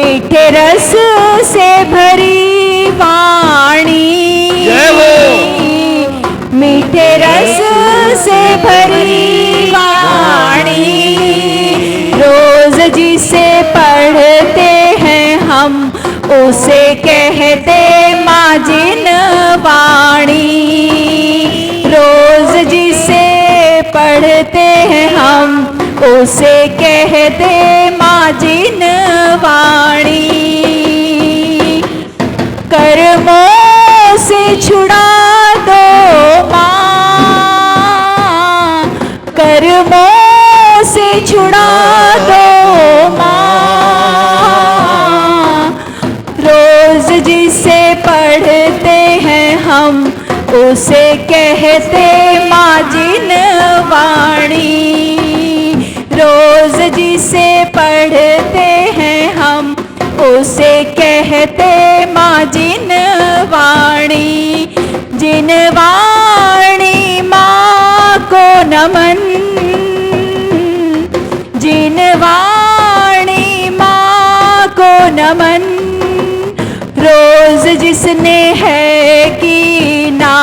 मीठे रस से भरी वाणी, मीठे रस से भरी वाणी, रोज जिसे पढ़ते हैं हम उसे कहते माँ जिन वाणी, रोज जिसे पढ़ते हैं हम उसे कहते माँ जिन वाणी। कर्मों से छुड़ा दो माँ, कर्मों से छुड़ा दो माँ, रोज जिसे पढ़ते हैं हम उसे कहते माँ जिन वाणी, रोज जिसे पढ़ते हैं हम उसे कहते माँ जिन वाणी। जिन वाणी माँ को नमन, जिन वाणी माँ को नमन, रोज जिसने है की ना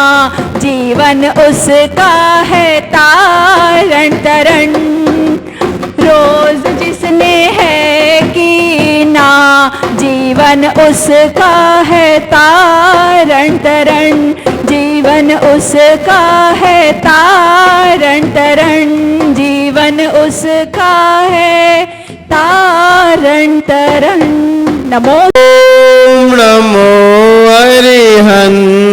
जीवन उसका है तारण तरण, रोज जिसने है की ना जीवन उसका है तारण तरण, जीवन उसका है तारण तरण, जीवन उसका है तारण तरण। नमो नमो अरिहंताणं,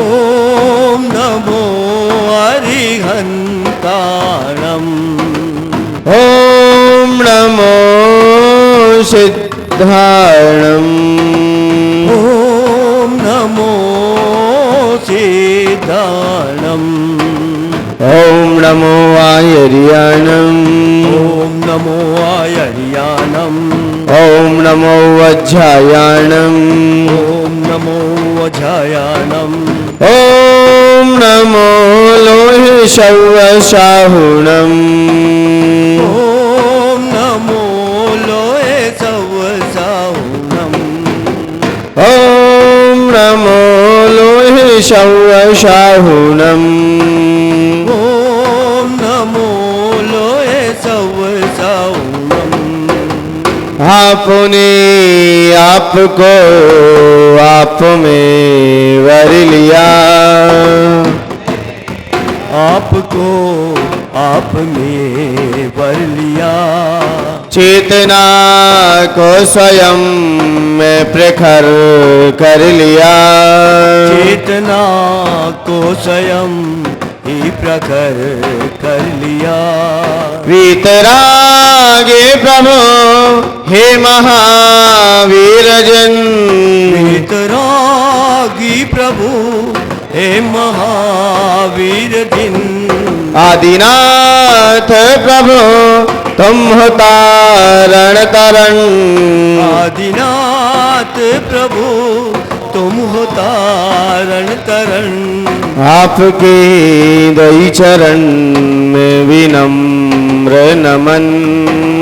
ओम नमो अरिहंताणं, ओम नमो सिद्धाणं, ओम नमो सिद्धाणं, ओम नमो आयर्याणं, ओम नमो आयर्याणं, ओम नमो वज्रायाणं, ओम नमो वज्रायाणं, ओम नमो लोहि शवशाहुणं, ओम नमो लोहे सवसाहुणं, ओम नमो लोहि शवशाहुणं, ओम नमो लोहे सवसाहुणं। आपने आपको आप में वर लिया, आपको आप में वर लिया, चेतना को स्वयं में प्रखर कर लिया, चेतना को स्वयं ही प्रखर कर लिया। वीतरागे प्रभु हे महावीर जन, वीतरागी प्रभु हे महावीर जिन, आदिनाथ प्रभु तुम हो तारण तरण, आदिनाथ प्रभु तुम हो तारण तरण, आपके दई चरण में विनम्र नमन,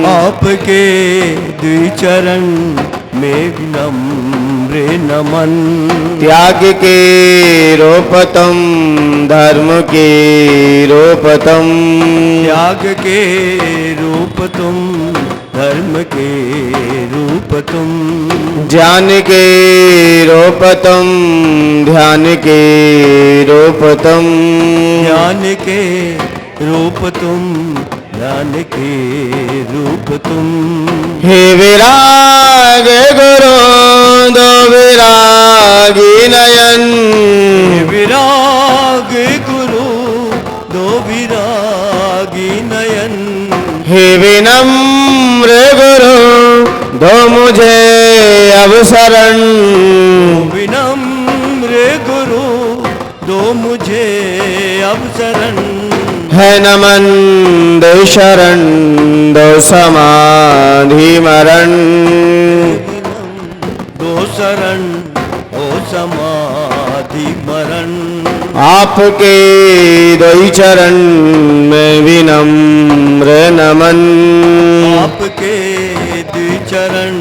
आपके द्विचरण में विनम्र नमन। त्याग के रूप तुम धर्म के रूप तुम, त्याग के रूप तुम धर्म के रूप तुम, ज्ञान के रूप तुम ध्यान के रूप तुम, ज्ञान के रूप तुम ध्यान के रूप तुम। हे विराग गुरु दो विरागी नयन, विराग गुरु दो विरागी नयन, हे विनम्र गुरु दो मुझे अवसरण, विनम्र गुरु दो मुझे अवसरण। है नमन दो शरण दो समाधि मरण, दो शरण दो समाधि मरण। आपके दोई चरण में विनम्र नमन, आपके चरण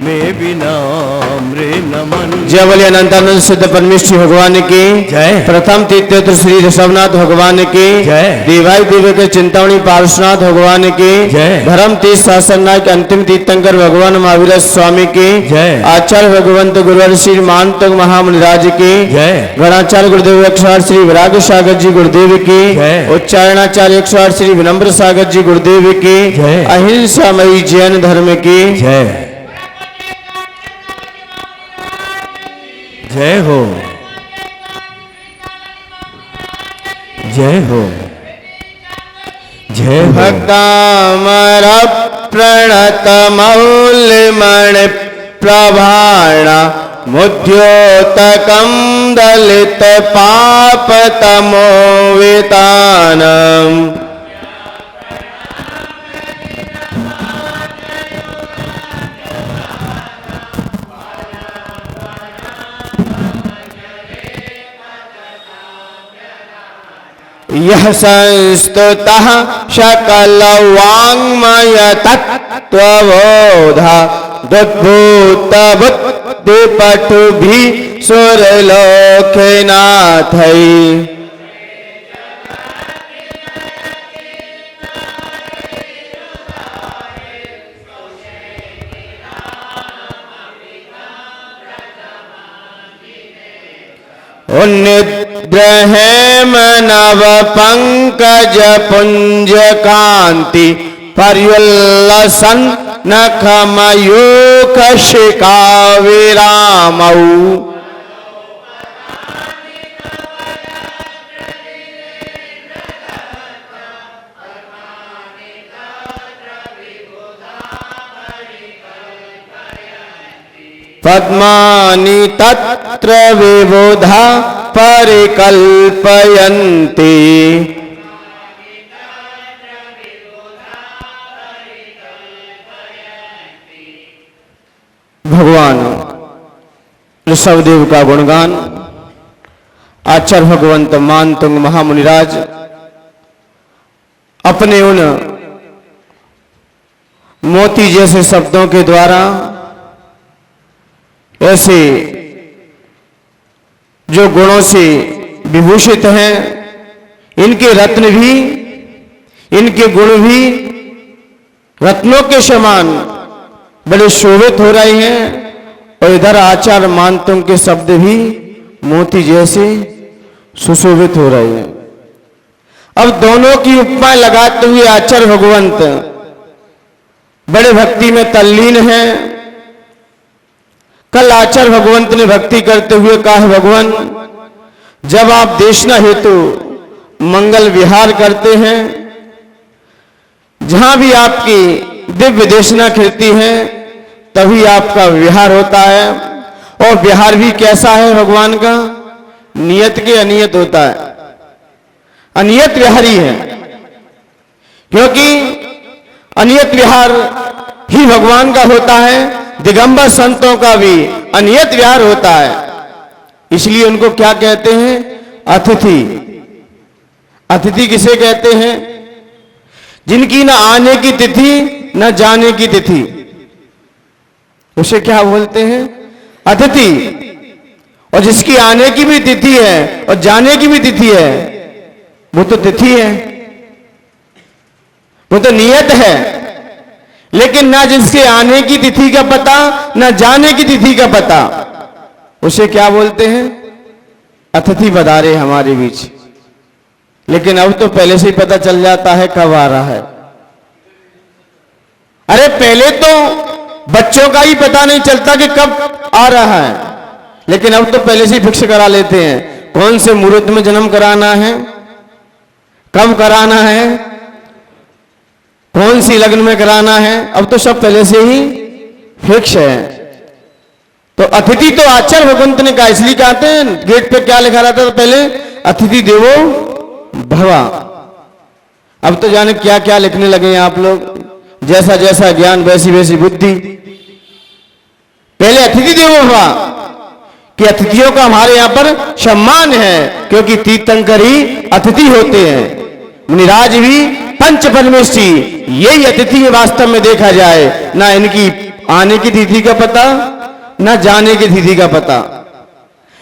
में विनम्र नमन। जय बोले अनंतानंद सिद्ध परमेश्वरी भगवान की जय। प्रथम तीर्थ श्री ऋषभनाथ भगवान की जय। देवाई देवी के चिंतामणि पार्श्वनाथ भगवान की जय। धर्म तीर्थ शासननायक अंतिम तीर्थंकर भगवान महावीर स्वामी की जय। आचार्य भगवंत गुरुवर श्री मानतंग महामुनिराज की जय। गणाचार्य गुरुदेव 108 श्री विराग सागर जी गुरुदेव की जय। उच्चारणाचार्य 108 श्री विनम्र सागर जी गुरुदेव की जय। अहिंसामयी जैन धर्म की जय। जय हो, जय हो, जय हो। भक्तामर प्रणत मौल्यमण प्रभाण मुद्योतकं दलित पाप तमोवितानम् यह संस्तुतः सकल वाङ्मय तत्त्वबोध दुद्भूत बुद्धिपटु भी सुरलोकनाथै उन्निद्रहेम नव पंकज पुंज कांति पर्युल्लसन नखमयूख शिखा विरामौ पद्मानि तत्र विबुधा परिकल्पयन्ति भगवान ऋषभदेव का गुणगान आचार्य भगवंत मानतुंग महामुनिराज अपने उन मोती जैसे शब्दों के द्वारा ऐसे जो गुणों से विभूषित हैं, इनके रत्न भी, इनके गुण भी रत्नों के समान बड़े शोभित हो रहे हैं और इधर आचार्य मानतुंग के शब्द भी मोती जैसे सुशोभित हो रहे हैं। अब दोनों की उपमा लगाते हुए आचार्य भगवंत बड़े भक्ति में तल्लीन हैं। कल आचार्य भगवंत ने भक्ति करते हुए कहा है, भगवान जब आप देशना हेतु मंगल विहार करते हैं, जहां भी आपकी दिव्य देशना खिलती है तभी आपका विहार होता है। और विहार भी कैसा है भगवान का? नियत के अनियत होता है, अनियत विहारी है, क्योंकि अनियत विहार ही भगवान का होता है। दिगंबर संतों का भी अनियत विहार होता है, इसलिए उनको क्या कहते हैं? अतिथि। अतिथि किसे कहते हैं? जिनकी न आने की तिथि न जाने की तिथि, उसे क्या बोलते हैं? अतिथि। और जिसकी आने की भी तिथि है और जाने की भी तिथि है, वो तो तिथि है, वो तो नियत है। लेकिन ना जिसके आने की तिथि का पता ना जाने की तिथि का पता, उसे क्या बोलते हैं? अतिथि पधारे हमारे बीच। लेकिन अब तो पहले से ही पता चल जाता है कब आ रहा है। अरे पहले तो बच्चों का ही पता नहीं चलता कि कब आ रहा है, लेकिन अब तो पहले से ही फिक्स करा लेते हैं कौन से मुहूर्त में जन्म कराना है, कब कराना है, कौन सी लग्न में कराना है। अब तो सब पहले से ही फिक्स है। तो अतिथि तो आचार्य भगवंत ने कहा, इसलिए कहते हैं गेट पे क्या लिखा रहता था पहले? अतिथि देवो भव। अब तो जाने क्या क्या लिखने लगे हैं आप लोग, जैसा जैसा ज्ञान वैसी वैसी बुद्धि। पहले अतिथि देवो भव कि अतिथियों का हमारे यहां पर सम्मान है, क्योंकि तीर्थंकर ही अतिथि होते हैं। मुनिराज भी पंच परमेष्ठी यही अतिथि है वास्तव में देखा जाए। ना इनकी आने की तिथि का पता, ना जाने की तिथि का पता।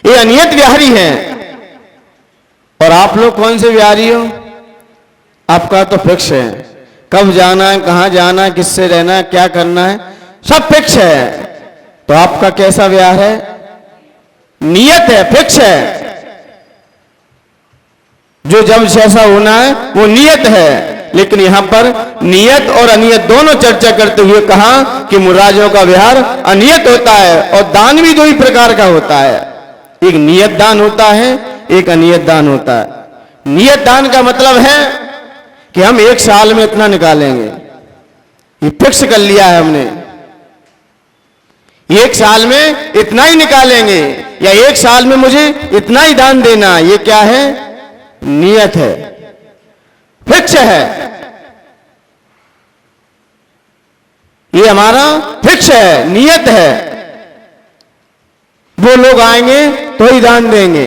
ये अनियत विहारी है। और आप लोग कौन से विहारी हो? आपका तो फिक्स है, कब जाना है, कहां जाना है, किससे रहना है, क्या करना है, सब फिक्स है। तो आपका कैसा विहार है? नियत है, फिक्स है। जो जब जैसा होना है वो नियत है। लेकिन यहां पर नियत और अनियत दोनों चर्चा करते हुए कहा कि मुराजों का विहार अनियत होता है। और दान भी दो ही प्रकार का होता है, एक नियत दान होता है, एक अनियत दान होता है। नियत दान का मतलब है कि हम 1 साल में इतना निकालेंगे, ये फिक्स कर लिया है हमने, 1 साल में इतना ही निकालेंगे, या 1 साल में मुझे इतना ही दान देना। ये क्या है? नियत है, फिक्स है। ये हमारा फिक्स है, नियत है। वो लोग आएंगे तो ही दान देंगे,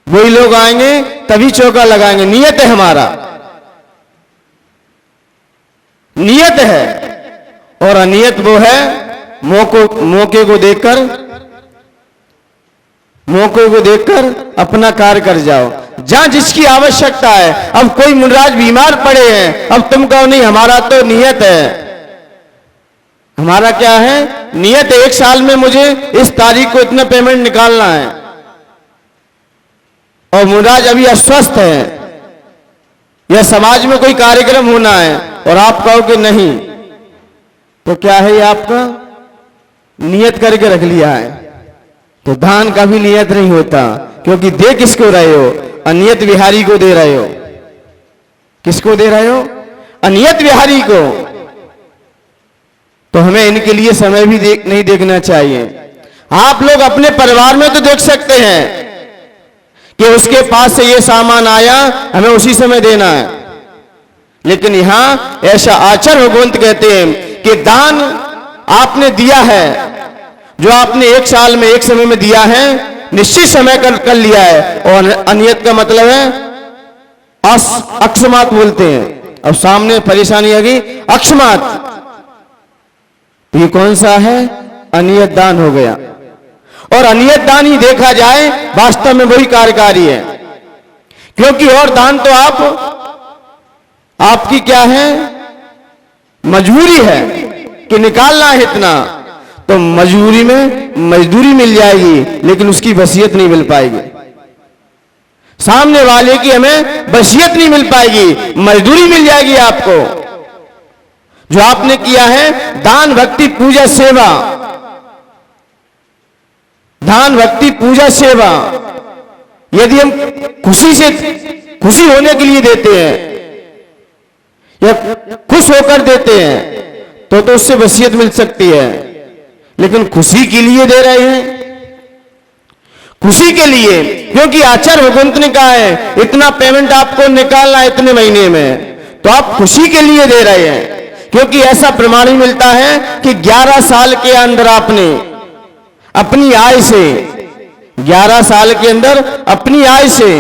वही लोग आएंगे तभी चौका लगाएंगे। नियत है हमारा, नियत है। और अनियत वो है मौके को देखकर अपना कार्य कर जाओ, जहां जिसकी आवश्यकता है। अब कोई मुनराज बीमार पड़े हैं, अब तुम कहो नहीं हमारा तो नियत है। हमारा क्या है? नियत है, 1 साल में मुझे इस तारीख को इतना पेमेंट निकालना है। और मुनराज अभी अस्वस्थ है, या समाज में कोई कार्यक्रम होना है, और आप कहो कि नहीं, तो क्या है? ये आपका नियत करके रख लिया है। तो दान का भी नियत नहीं होता, क्योंकि दे किसको रहे हो? अनियत विहारी को दे रहे हो। किसको दे रहे हो? अनियत विहारी को। तो हमें इनके लिए समय भी नहीं देखना चाहिए। आप लोग अपने परिवार में तो देख सकते हैं कि उसके पास से ये सामान आया, हमें उसी समय देना है। लेकिन यहां ऐसा आचार्य भगवंत कहते हैं कि दान आपने दिया है, जो आपने 1 साल में 1 समय में दिया है, निश्चित समय कर लिया है। और अनियत का मतलब है अक्षमात बोलते हैं। अब सामने परेशानी आ गई, अक्षमात, ये कौन सा है? अनियत दान हो गया। और अनियत दान ही देखा जाए वास्तव में वही कार्यकारी है, क्योंकि और दान तो आपकी क्या है? मजबूरी है कि निकालना है इतना, तो मजबूरी में मजदूरी मिल जाएगी, लेकिन उसकी वसीयत नहीं मिल पाएगी। सामने वाले की हमें वसीयत नहीं मिल पाएगी, मजदूरी मिल जाएगी आपको। जो आपने किया है दान, भक्ति, पूजा, सेवा, दान, भक्ति, पूजा, सेवा, यदि हम खुशी होने के लिए देते हैं या खुश होकर देते हैं, तो उससे वसीयत मिल सकती है। लेकिन खुशी के लिए दे रहे हैं, खुशी के लिए, क्योंकि आचार्य भगवंत ने कहा है इतना पेमेंट आपको निकालना है इतने महीने में, तो आप खुशी के लिए दे रहे हैं। क्योंकि ऐसा प्रमाण ही मिलता है कि 11 साल के अंदर आपने अपनी आय से, 11 साल के अंदर अपनी आय से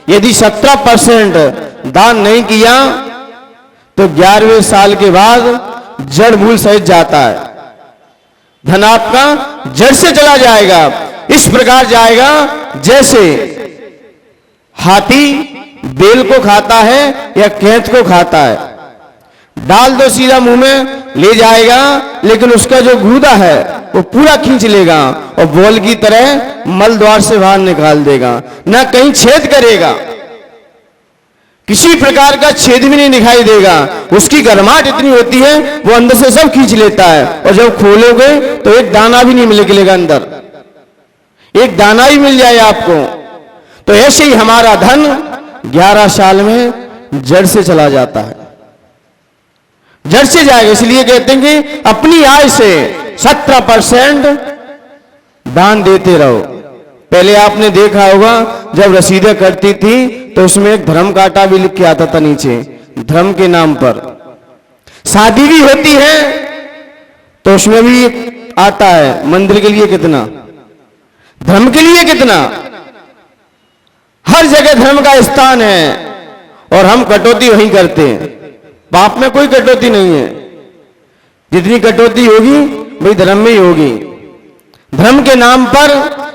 यदि 17% दान नहीं किया, तो 11वें साल के बाद जड़ मूल सहित जाता है। धन आपका जड़ से चला जाएगा। इस प्रकार जाएगा जैसे हाथी बेल को खाता है या केंच को खाता है। डाल दो सीधा मुंह में ले जाएगा, लेकिन उसका जो गूदा है वो पूरा खींच लेगा और बॉल की तरह मल द्वार से बाहर निकाल देगा, ना कहीं छेद करेगा, किसी प्रकार का छेद भी नहीं दिखाई देगा। उसकी गर्माहट इतनी होती है वो अंदर से सब खींच लेता है, और जब खोलोगे तो एक दाना भी नहीं निकलेगा, अंदर एक दाना ही मिल जाए आपको। तो ऐसे ही हमारा धन 11 साल में जड़ से चला जाता है, जड़ से जाएगा। इसलिए कहते हैं कि अपनी आय से 17% दान देते रहो। पहले आपने देखा होगा जब रसीदें करती थी तो उसमें एक धर्म कांटा भी लिख के आता था नीचे, धर्म के नाम पर। शादी भी होती है तो उसमें भी आता है मंदिर के लिए कितना, धर्म के लिए कितना। हर जगह धर्म का स्थान है, और हम कटौती वहीं करते हैं। पाप में कोई कटौती नहीं है। जितनी कटौती होगी वही धर्म में ही होगी। धर्म के नाम पर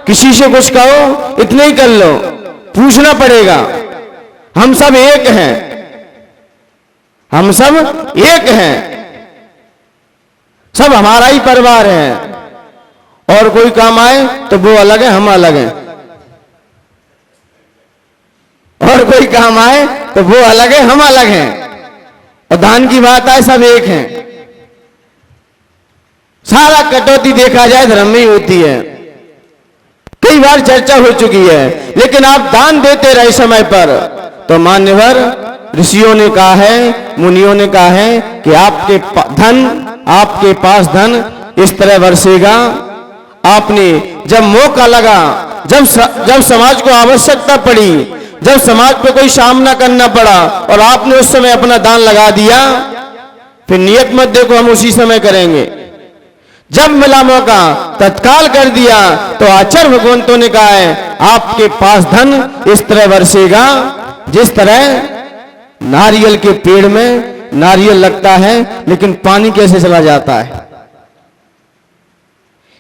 किसी से कुछ कहो, इतने ही कर लो, पूछना पड़ेगा। हम सब एक हैं, हम सब एक हैं, सब हमारा ही परिवार है। और कोई काम आए तो वो अलग है, हम अलग हैं। और कोई काम आए तो वो अलग है, हम अलग हैं। और दान की बात आए, सब एक हैं। सारा कटौती देखा जाए धर्म में ही होती है। कई बार चर्चा हो चुकी है। लेकिन आप दान देते रहे समय पर, तो मान्यवर ऋषियों ने कहा है, मुनियों ने कहा है कि आपके पास धन इस तरह बरसेगा। आपने जब मौका लगा, जब समाज को आवश्यकता पड़ी, जब समाज पे कोई सामना करना पड़ा और आपने उस समय अपना दान लगा दिया, फिर नियत मत देखो हम उसी समय करेंगे। जब मिला मौका तत्काल कर दिया। तो आचार्य भगवंतों ने कहा है आपके पास धन इस तरह बरसेगा जिस तरह नारियल के पेड़ में नारियल लगता है लेकिन पानी कैसे चला जाता है।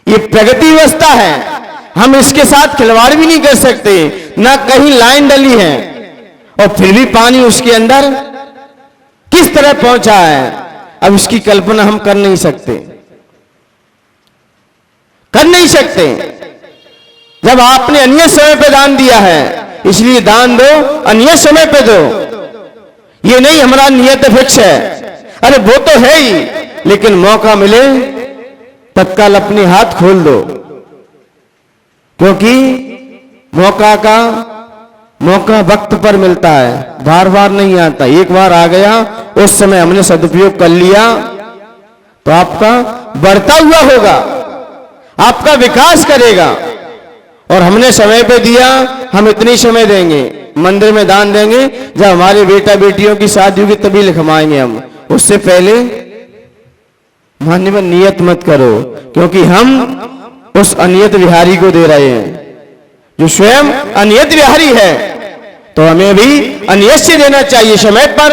ये प्रगति अवस्था है, हम इसके साथ खिलवाड़ भी नहीं कर सकते। ना कहीं लाइन डली है और फिर भी पानी उसके अंदर किस तरह पहुंचा है, अब इसकी कल्पना हम कर नहीं सकते। जब आपने अनियत समय पे दान दिया है, इसलिए दान दो, अनियत समय पे दो। ये नहीं हमारा नियत फिक्स है, अरे वो तो है ही, लेकिन मौका मिले तत्काल अपने हाथ खोल दो। क्योंकि मौका वक्त पर मिलता है, बार बार नहीं आता। एक बार आ गया, उस समय हमने सदुपयोग कर लिया तो आपका बढ़ता हुआ होगा, आपका विकास करेगा। और हमने समय पे दिया, हम इतनी समय देंगे, मंदिर में दान देंगे, जब हमारे बेटा बेटियों की शादी होगी तभी लिखवाएंगे हम। उससे पहले मान्यवर नियत मत करो, क्योंकि हम उस अनियत विहारी को दे रहे हैं जो स्वयं अनियत विहारी है। तो हमें भी अनियत से देना चाहिए। समय पर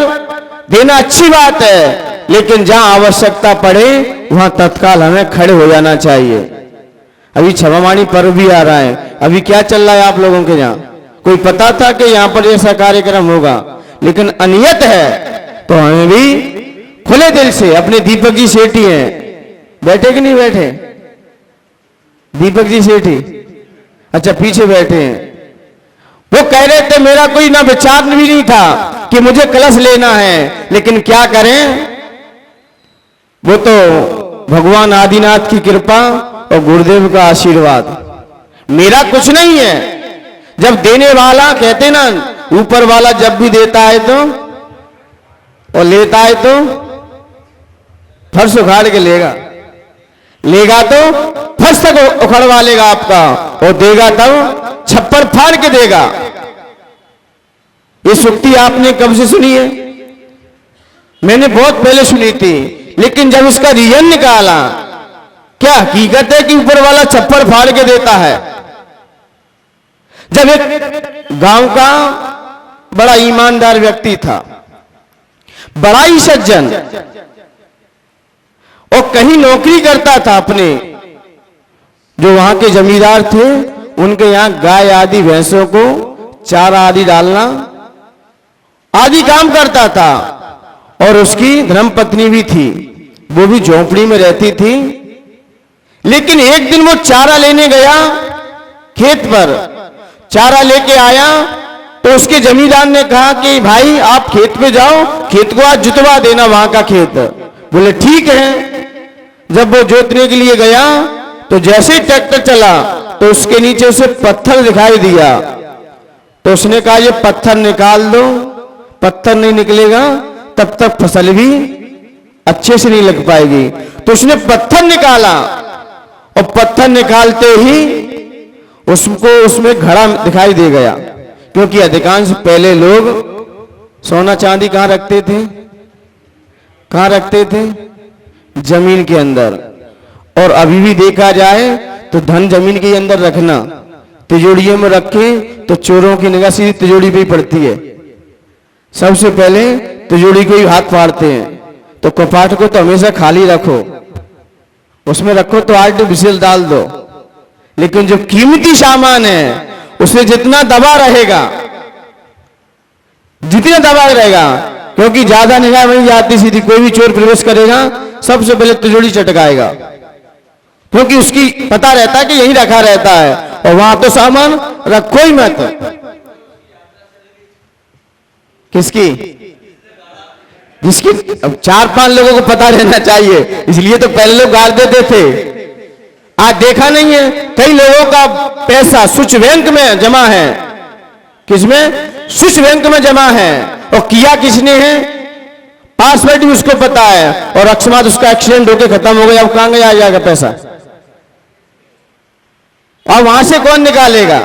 देना अच्छी बात है, लेकिन जहां आवश्यकता पड़े वहां तत्काल हमें खड़े हो जाना चाहिए। अभी क्षमावाणी पर्व भी आ रहा है, अभी क्या चल रहा है आप लोगों के यहाँ? कोई पता था कि यहाँ पर ऐसा कार्यक्रम होगा? लेकिन अनियत है तो हमें भी खुले दिल से, अपने दीपक जी सेठी हैं, बैठे कि नहीं बैठे? दीपक जी सेठी, अच्छा पीछे बैठे हैं। वो कह रहे थे मेरा कोई ना विचार भी नहीं था कि मुझे कलश लेना है, लेकिन क्या करें, वो तो भगवान आदिनाथ की कृपा और गुरुदेव का आशीर्वाद। मेरा कुछ नहीं है। जब देने वाला, कहते ना ऊपर वाला जब भी देता है तो और लेता है तो फर्श उखाड़ के लेगा तो फर्श तक उखड़वा लेगा आपका, और देगा तब छप्पर फाड़ के देगा। ये सुक्ति आपने कब से सुनी है? मैंने बहुत पहले सुनी थी, लेकिन जब इसका रीजन निकाला, क्या हकीकत है कि ऊपर वाला छप्पर फाड़ के देता है। जब एक गांव का बड़ा ईमानदार व्यक्ति था, बड़ा ही सज्जन, और कहीं नौकरी करता था अपने, जो वहां के जमींदार थे उनके यहां गाय आदि भैंसों को चारा आदि डालना आदि काम करता था। और उसकी धर्मपत्नी भी थी, वो भी झोंपड़ी में रहती थी। लेकिन एक दिन वो चारा लेने गया खेत पर, चारा लेके आया तो उसके जमींदार ने कहा कि भाई आप खेत पे जाओ, खेत को आज जुतवा देना, वहां का खेत। बोले ठीक है। जब वो जोतने के लिए गया तो जैसे ही ट्रैक्टर चला तो उसके नीचे उसे पत्थर दिखाई दिया। तो उसने कहा ये पत्थर निकाल दो, पत्थर नहीं निकलेगा तब तक फसल भी अच्छे से नहीं लग पाएगी। तो उसने पत्थर निकाला, और पत्थर निकालते ही उसको उसमें घड़ा दिखाई दे गया। क्योंकि अधिकांश पहले लोग सोना चांदी कहां रखते थे? कहां रखते थे? जमीन के अंदर। और अभी भी देखा जाए तो धन जमीन के अंदर रखना, तिजोरियों में रखे तो चोरों की निगाह सीधी तिजोरी पे ही पड़ती है। सबसे पहले तिजोरी को ही हाथ फाड़ते हैं। तो कपाट को तो हमेशा खाली रखो, उसमें रखो तो आर्टिफिशियल डाल दो। लेकिन जो कीमती सामान है उसमें जितना दबा रहेगा, जितना दबा रहेगा, क्योंकि ज्यादा निगाह वहीं जाती सीधी, कोई भी चोर प्रवेश करेगा सबसे पहले तिजोरी चटकाएगा, क्योंकि उसकी पता रहता है कि यही रखा रहता है, और वहां तो सामान रखो ही मत। किसकी? जिसकी अब 4-5 लोगों को पता रहना चाहिए, इसलिए तो पहले लोग गाड़ देते थे। आज देखा नहीं है कई लोगों का पैसा स्विच बैंक में जमा है। किसमें? स्विच बैंक में जमा है, और किया किसने है पासवर्ड भी उसको पता है, और अकस्मात उसका एक्सीडेंट होकर खत्म हो गया, अब कहां गया जाएगा पैसा? और वहां से कौन निकालेगा?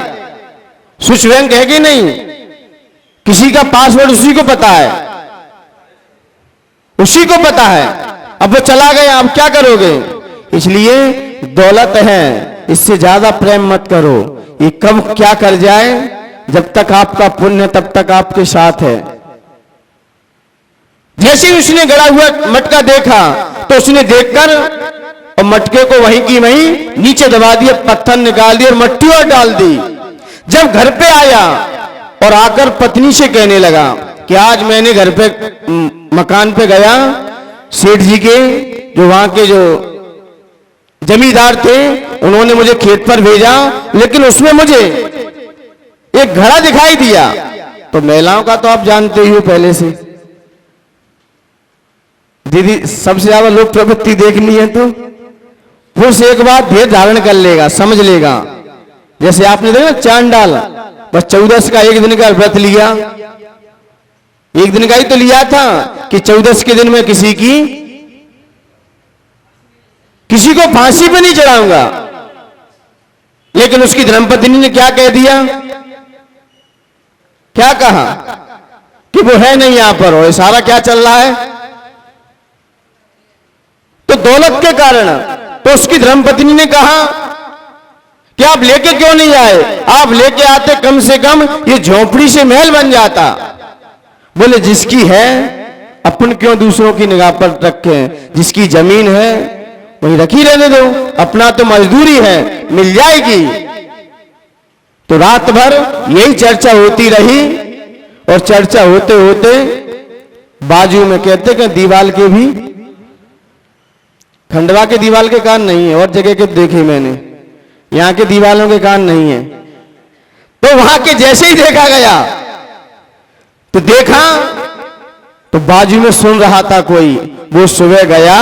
स्विच बैंक है कि नहीं? किसी का पासवर्ड उसी को पता है, उसी को पता है। अब वो चला गया, अब क्या करोगे? इसलिए दौलत है, इससे ज्यादा प्रेम मत करो। ये कब क्या कर जाए, जब तक आपका पुण्य तब तक आपके साथ है। जैसे ही उसने गड़ा हुआ मटका देखा तो उसने देखकर और मटके को वहीं की वहीं नीचे दबा दिया, पत्थर निकाल दिया और मट्टी और डाल दी। जब घर पे आया और आकर पत्नी से कहने लगा कि आज मैंने घर पे मकान पे गया, सेठ जी के जो वहां के जो जमींदार थे उन्होंने मुझे खेत पर भेजा, लेकिन उसमें मुझे एक घड़ा दिखाई दिया। तो महिलाओं का तो आप जानते ही हो पहले से, दीदी सबसे ज्यादा लोक प्रवृत्ति देखनी है तो पुरुष एक बात धैर्य धारण कर लेगा, समझ लेगा। जैसे आपने देखा चांडाल बस 14 का एक दिन का व्रत लिया, एक दिन का ही तो लिया था कि 14 के दिन में किसी को फांसी पे नहीं चढ़ाऊंगा, लेकिन उसकी धर्मपत्नी ने क्या कह दिया? क्या कहा कि वो है नहीं यहां पर, और सारा क्या चल रहा है? तो दौलत के कारण तो उसकी धर्मपत्नी ने कहा कि आप लेके क्यों नहीं आए, आप लेके आते कम से कम ये झोपड़ी से महल बन जाता। बोले जिसकी है अपन क्यों दूसरों की निगाह पर रखें, जिसकी जमीन है वही रखी रहने दो, अपना तो मजदूरी है, मिल जाएगी। तो रात भर यही चर्चा होती रही, और चर्चा होते होते बाजू में कहते कि दीवाल के भी, खंडवा के दीवाल के कान नहीं है, और जगह के देखे मैंने, यहां के दीवालों के कान नहीं है। तो वहां के जैसे ही देखा गया तो देखा तो बाजू में सुन रहा था कोई, वो सुबह गया,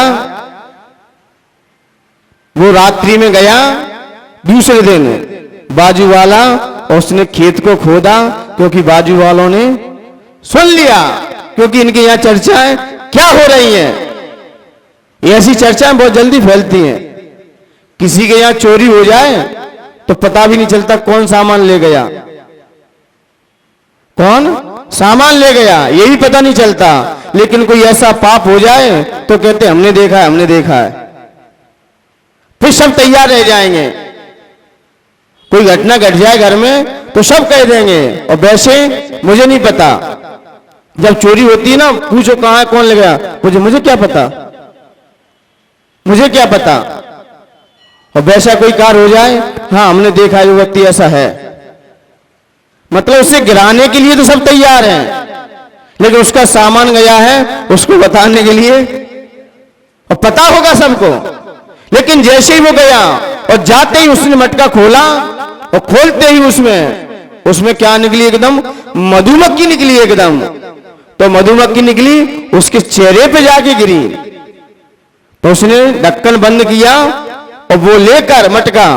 वो रात्रि में गया, दूसरे दिन बाजू वाला, और उसने खेत को खोदा, क्योंकि बाजू वालों ने सुन लिया, क्योंकि इनके यहां चर्चाएं क्या हो रही हैं, ऐसी चर्चाएं बहुत जल्दी फैलती हैं। किसी के यहां चोरी हो जाए तो पता भी नहीं चलता कौन सामान ले गया, कौन सामान ले गया, यही पता नहीं चलता। लेकिन कोई ऐसा पाप हो जाए तो कहते हमने देखा है, हमने देखा है, फिर सब तैयार रह जाएंगे। कोई घटना घट जाए घर में तो सब कह देंगे, और वैसे मुझे नहीं पता। जब चोरी होती है ना, पूछो कहां है, कौन ले गया, मुझे क्या पता, मुझे क्या पता। और वैसा कोई कार्य हो जाए, हाँ हमने देखा जो व्यक्ति ऐसा है, मतलब उसे गिराने के लिए तो सब तैयार हैं, लेकिन उसका सामान गया है उसको बताने के लिए, और पता होगा सबको। लेकिन जैसे ही वो गया और जाते ही उसने मटका खोला, और खोलते ही उसमें क्या निकली? एकदम मधुमक्खी निकली एकदम। तो मधुमक्खी निकली, उसके चेहरे पे जाके गिरी। तो उसने ढक्कन बंद किया और वो लेकर मटका,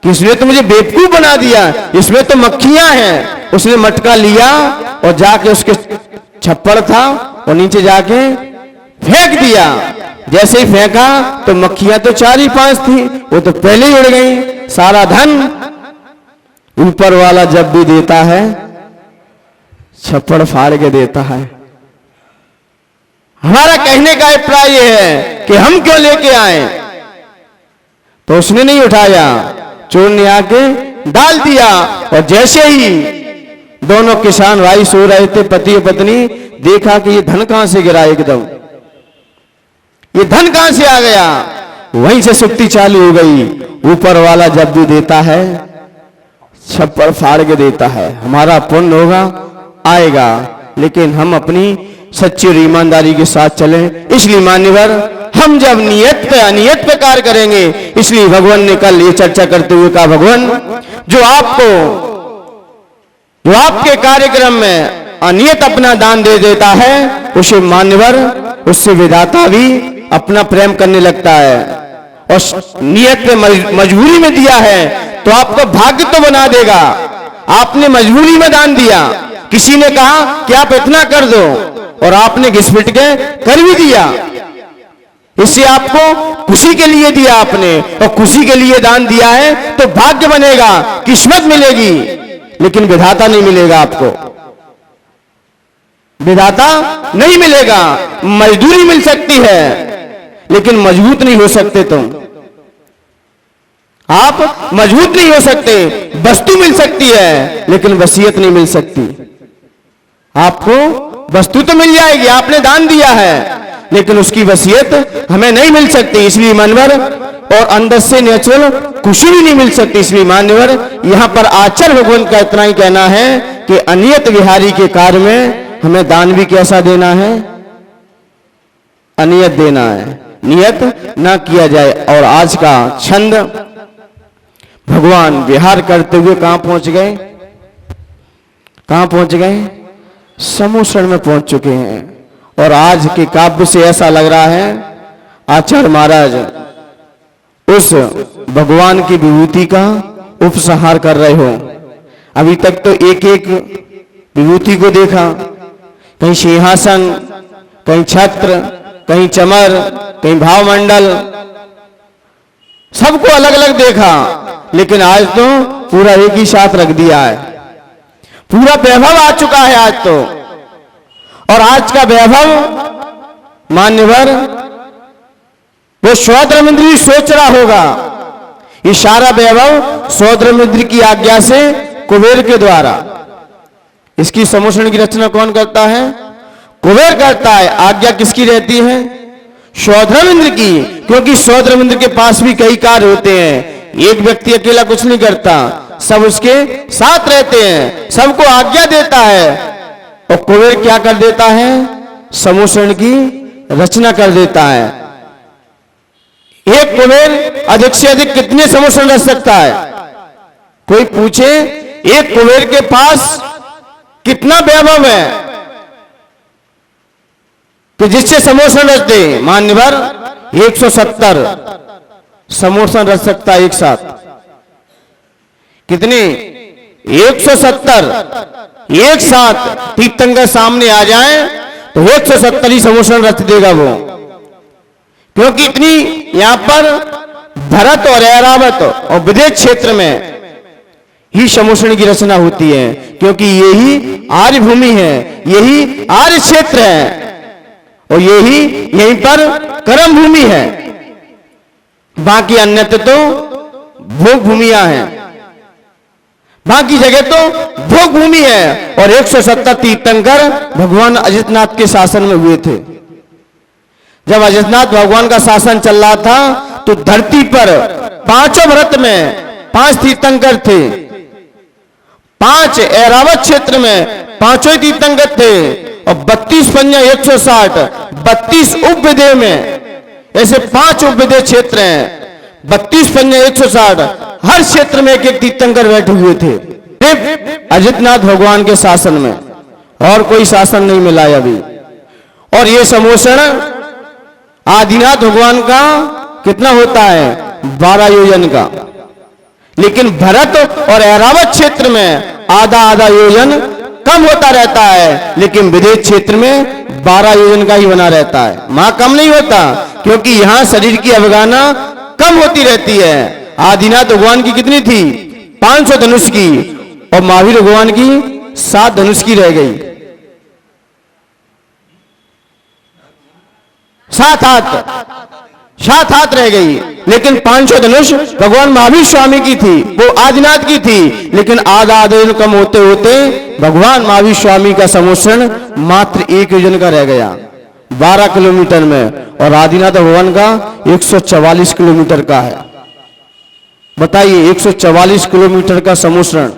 किसने तो मुझे बेवकूफ बना दिया, इसमें तो मक्खियां हैं। उसने मटका लिया और जाके उसके छप्पर था और नीचे जाके फेंक दिया। जैसे ही फेंका तो मक्खियां तो 4-5 थी, वो तो पहले ही उड़ गई। सारा धन ऊपर वाला जब भी देता है छप्पड़ फाड़ के देता है। हमारा कहने का अभिप्राय यह है कि हम क्यों लेके आए, तो उसने नहीं उठाया, चोर ने आके डाल दिया। और जैसे ही दोनों किसान भाई सो रहे थे, पति और पत्नी, देखा कि ये धन कहां से गिरा एकदम, ये धन कहां से आ गया? वहीं से सुक्ति चालू हो गई। ऊपर वाला जब भी देता है छप्पर फाड़ के देता है। हमारा पुण्य होगा, आएगा, लेकिन हम अपनी सच्ची और ईमानदारी के साथ चलें। इसलिए मान्यवर, हम जब नियत पे अनियत पे कार्य करेंगे, इसलिए भगवान ने कल ये चर्चा करते हुए कहा, भगवान जो आपके कार्यक्रम में अनियत अपना दान दे देता है, उसे मान्यवर, उससे विधाता भी अपना प्रेम करने लगता है। और नियत पे मजबूरी में दिया है तो आपको भाग्य तो बना देगा। आपने मजबूरी में दान दिया, किसी ने कहा कि आप इतना कर दो और आपने घिसपिट के कर भी दिया। इससे आपको खुशी के लिए दिया आपने, और खुशी के लिए दान दिया है तो भाग्य बनेगा, किस्मत मिलेगी, लेकिन विधाता नहीं मिलेगा। आपको विधाता नहीं मिलेगा। मजदूरी मिल सकती है लेकिन मजबूत नहीं हो सकते। तुम आप मजबूत नहीं हो सकते। वस्तु मिल सकती है लेकिन वसीयत नहीं मिल सकती। आपको वस्तु तो मिल जाएगी, आपने दान दिया है, लेकिन उसकी वसीयत हमें नहीं मिल सकती। इसलिए मान्यवर, और अंदर से नेचुरल खुशी भी नहीं मिल सकती। इसलिए मान्यवर, यहां पर आचार्य भगवान का इतना ही कहना है कि अनियत विहारी के कार्य में हमें दान भी कैसा देना है? अनियत देना है, नियत ना किया जाए। और आज का छंद भगवान विहार करते हुए कहां पहुंच गए? कहां पहुंच गए? समोसण में पहुंच चुके हैं। और आज के काव्य से ऐसा लग रहा है आचार्य महाराज उस भगवान की विभूति का उपसंहार कर रहे हो। अभी तक तो एक एक विभूति को देखा, कहीं सिंहासन, कहीं छत्र, कहीं चमर, कहीं भावमंडल, सबको अलग अलग देखा, लेकिन आज तो पूरा एक ही साथ रख दिया है। पूरा वैभव आ चुका है आज तो। और आज का वैभव मान्यवर, वो सौद्रमिंद्र सोच रहा होगा। ये सारा वैभव सौद्रमिंद्र की आज्ञा से कुबेर के द्वारा। इसकी समोषण की रचना कौन करता है? कुबेर करता है। आज्ञा किसकी रहती है? सौद्रमिंद्र की, क्योंकि सौद्रमिंद्र के पास भी कई कार्य होते हैं। एक व्यक्ति अकेला कुछ नहीं करता, सब उसके साथ रहते हैं, सबको आज्ञा देता है। और कुबेर क्या कर देता है? समोषण की रचना कर देता है। एक कुबेर अधिक से अधिक कितने समोषण रच सकता है? कोई पूछे एक कुबेर के पास कितना वैभव है कि जिससे समोषण रच दे? मान्यवर 170 समोषण रच सकता है एक साथ। कितने? 170 एक साथ तीर्थंकर सामने आ जाए तो 170 ही समोषण रच देगा वो। क्योंकि इतनी यहां पर भरत और ऐरावत और विदेश क्षेत्र में ही समोषण की रचना होती है, क्योंकि यही आर्य भूमि है, यही आर्य क्षेत्र है, और यही यहीं पर कर्म भूमि है। बाकी अन्यत्र तो भोग भूमियां हैं, बाकी जगह तो भोग भूमि है। और 170 तीर्थंकर भगवान अजितनाथ के शासन में हुए थे। जब अजितनाथ भगवान का शासन चल रहा था तो धरती पर पांचों भरत में 5 तीर्थंकर थे, 5 ऐरावत क्षेत्र में 5 तीर्थंकर थे, और 32 पंजा 160 32 उपविदेय में ऐसे 5 उपविदेय क्षेत्र हैं। 32 पंजा 160 हर क्षेत्र में एक एक तीर्थंकर बैठे हुए थे अजितनाथ भगवान के शासन में, और कोई शासन नहीं मिला है अभी। और ये समोषण आदिनाथ भगवान का कितना होता है? 12 योजन का। लेकिन भरत और ऐरावत क्षेत्र में आधा आधा योजन कम होता रहता है, लेकिन विदेश क्षेत्र में 12 योजन का ही बना रहता है। वहां कम नहीं होता, क्योंकि यहां शरीर की अवगाहना कम होती रहती है। आदिनाथ भगवान की कितनी थी? 500 धनुष की, और महावीर भगवान की 7 धनुष की रह गई। 7 हाथ रह गई। लेकिन 500 धनुष भगवान महावीर स्वामी की थी, वो आदिनाथ की थी। लेकिन आधा आधा कम होते होते भगवान महावीर स्वामी का समोषण मात्र 1 योजन का रह गया। 12 किलोमीटर में, और आदिनाथ भवन का 144 किलोमीटर का है। बताइए 144 किलोमीटर का समोसरण,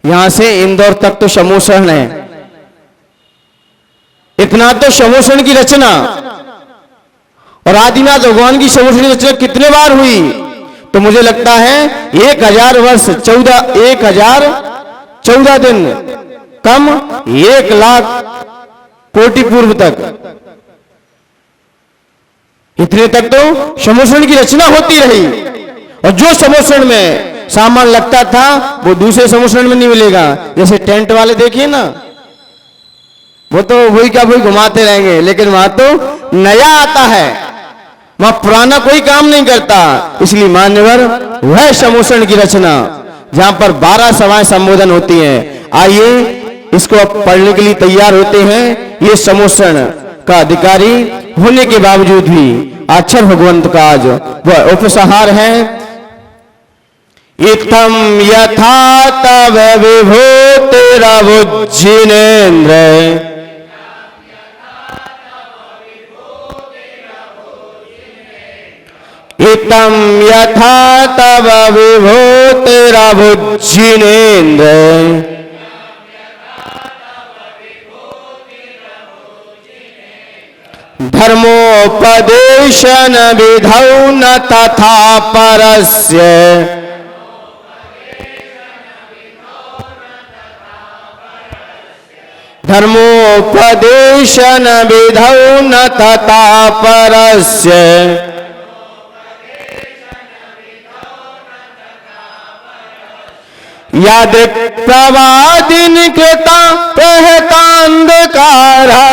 यहां से इंदौर तक तो समोसरण है। इतना तो समोसरण की रचना, और आदिनाथ भगवान की समोसरण की रचना कितने बार हुई? तो मुझे लगता है 1000 वर्ष 1014 दिन कम 1 लाख कोटि पूर्व तक, इतने तक तो समोसरण की रचना होती रही। और जो समोसरण में सामान लगता था वो दूसरे समोसरण में नहीं मिलेगा। जैसे टेंट वाले देखिए ना, वो तो वही का वही घुमाते रहेंगे, लेकिन वहां तो नया आता है, वहां पुराना कोई काम नहीं करता। इसलिए मान्यवर वह समोसरण की रचना जहां पर 12 सभाएं संबोधन होती हैं। आइए इसको अब पढ़ने के लिए तैयार होते हैं। ये समोसरण का अधिकारी होने के बावजूद भी अक्षर भगवंत का आज वह उपसंहार है। इत्थम यथा तव विभूतिरवुज्जिनेन्द्र, इत्थम यथा तव विभूतिरवुज्जिनेन्द्र, धर्मोपदेशन विधौ न तथा परस्य, धर्मोपदेशन विधौ न तथा परस्य, यादृक् प्रवादिन कृता प्रहतांधकारा,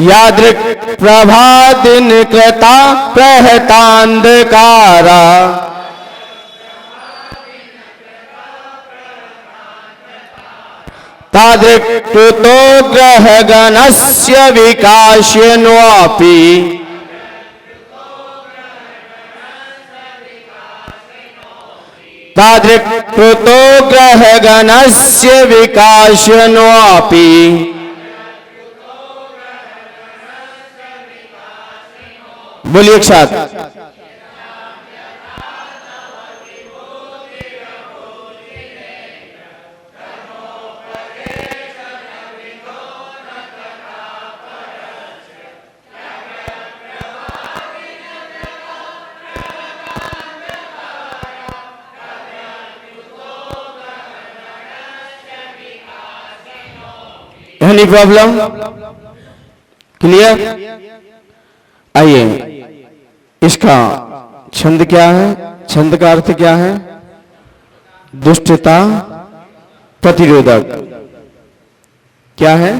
यादृक् प्रभादिन कृता प्रहतांधकारा, तादृक् कृतो ग्रहगणस्य विकासेनोऽपि, तादृक् कृतो ग्रहगणस्य विकासेनोऽपि, बोलिए एक साथ। Any problem? क्लियर? आइए, इसका छंद क्या है? छंद का अर्थ क्या है? दुष्टता प्रतिरोधक। क्या है?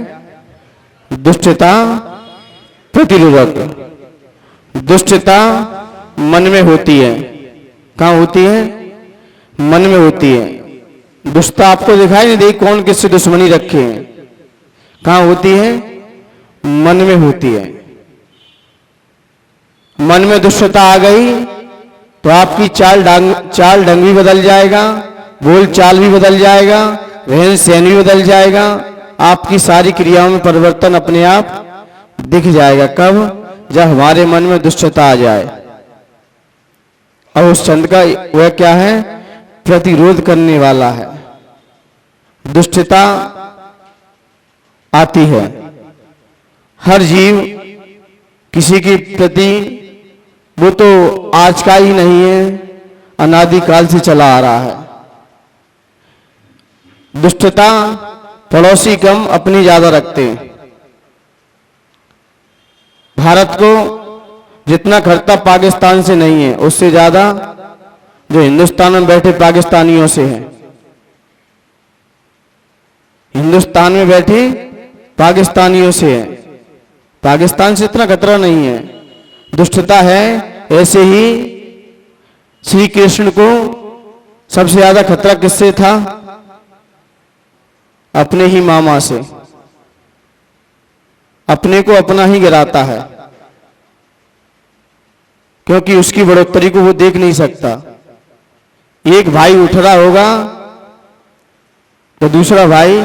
दुष्टता प्रतिरोधक। दुष्टता मन में होती है। कहां होती है? मन में होती है। दुष्टता आपको दिखाई नहीं देगी कौन किससे दुश्मनी रखे हैं। कहां होती है? मन में होती है। मन में दुष्टता आ गई तो आपकी चाल ढंग भी बदल जाएगा, बोल चाल भी बदल जाएगा, रहन सहन भी बदल जाएगा, आपकी सारी क्रियाओं में परिवर्तन अपने आप दिख जाएगा। कब? जब हमारे मन में दुष्टता आ जाए। और उस छंद का वह क्या है? प्रतिरोध करने वाला है। दुष्टता आती है, हर जीव किसी के प्रति, वो तो आज का ही नहीं है, अनादिकाल से चला आ रहा है। दुष्टता पड़ोसी कम अपनी ज्यादा रखते हैं। भारत को जितना खर्चा पाकिस्तान से नहीं है, उससे ज्यादा जो हिंदुस्तान में बैठे पाकिस्तानियों से है। हिंदुस्तान में बैठे पाकिस्तानियों से है। पाकिस्तान से इतना खतरा नहीं है। दुष्टता है। ऐसे ही श्री कृष्ण को सबसे ज्यादा खतरा किससे था? अपने ही मामा से। अपने को अपना ही गिराता है, क्योंकि उसकी बढ़ोतरी को वो देख नहीं सकता। एक भाई उठ रहा होगा तो दूसरा भाई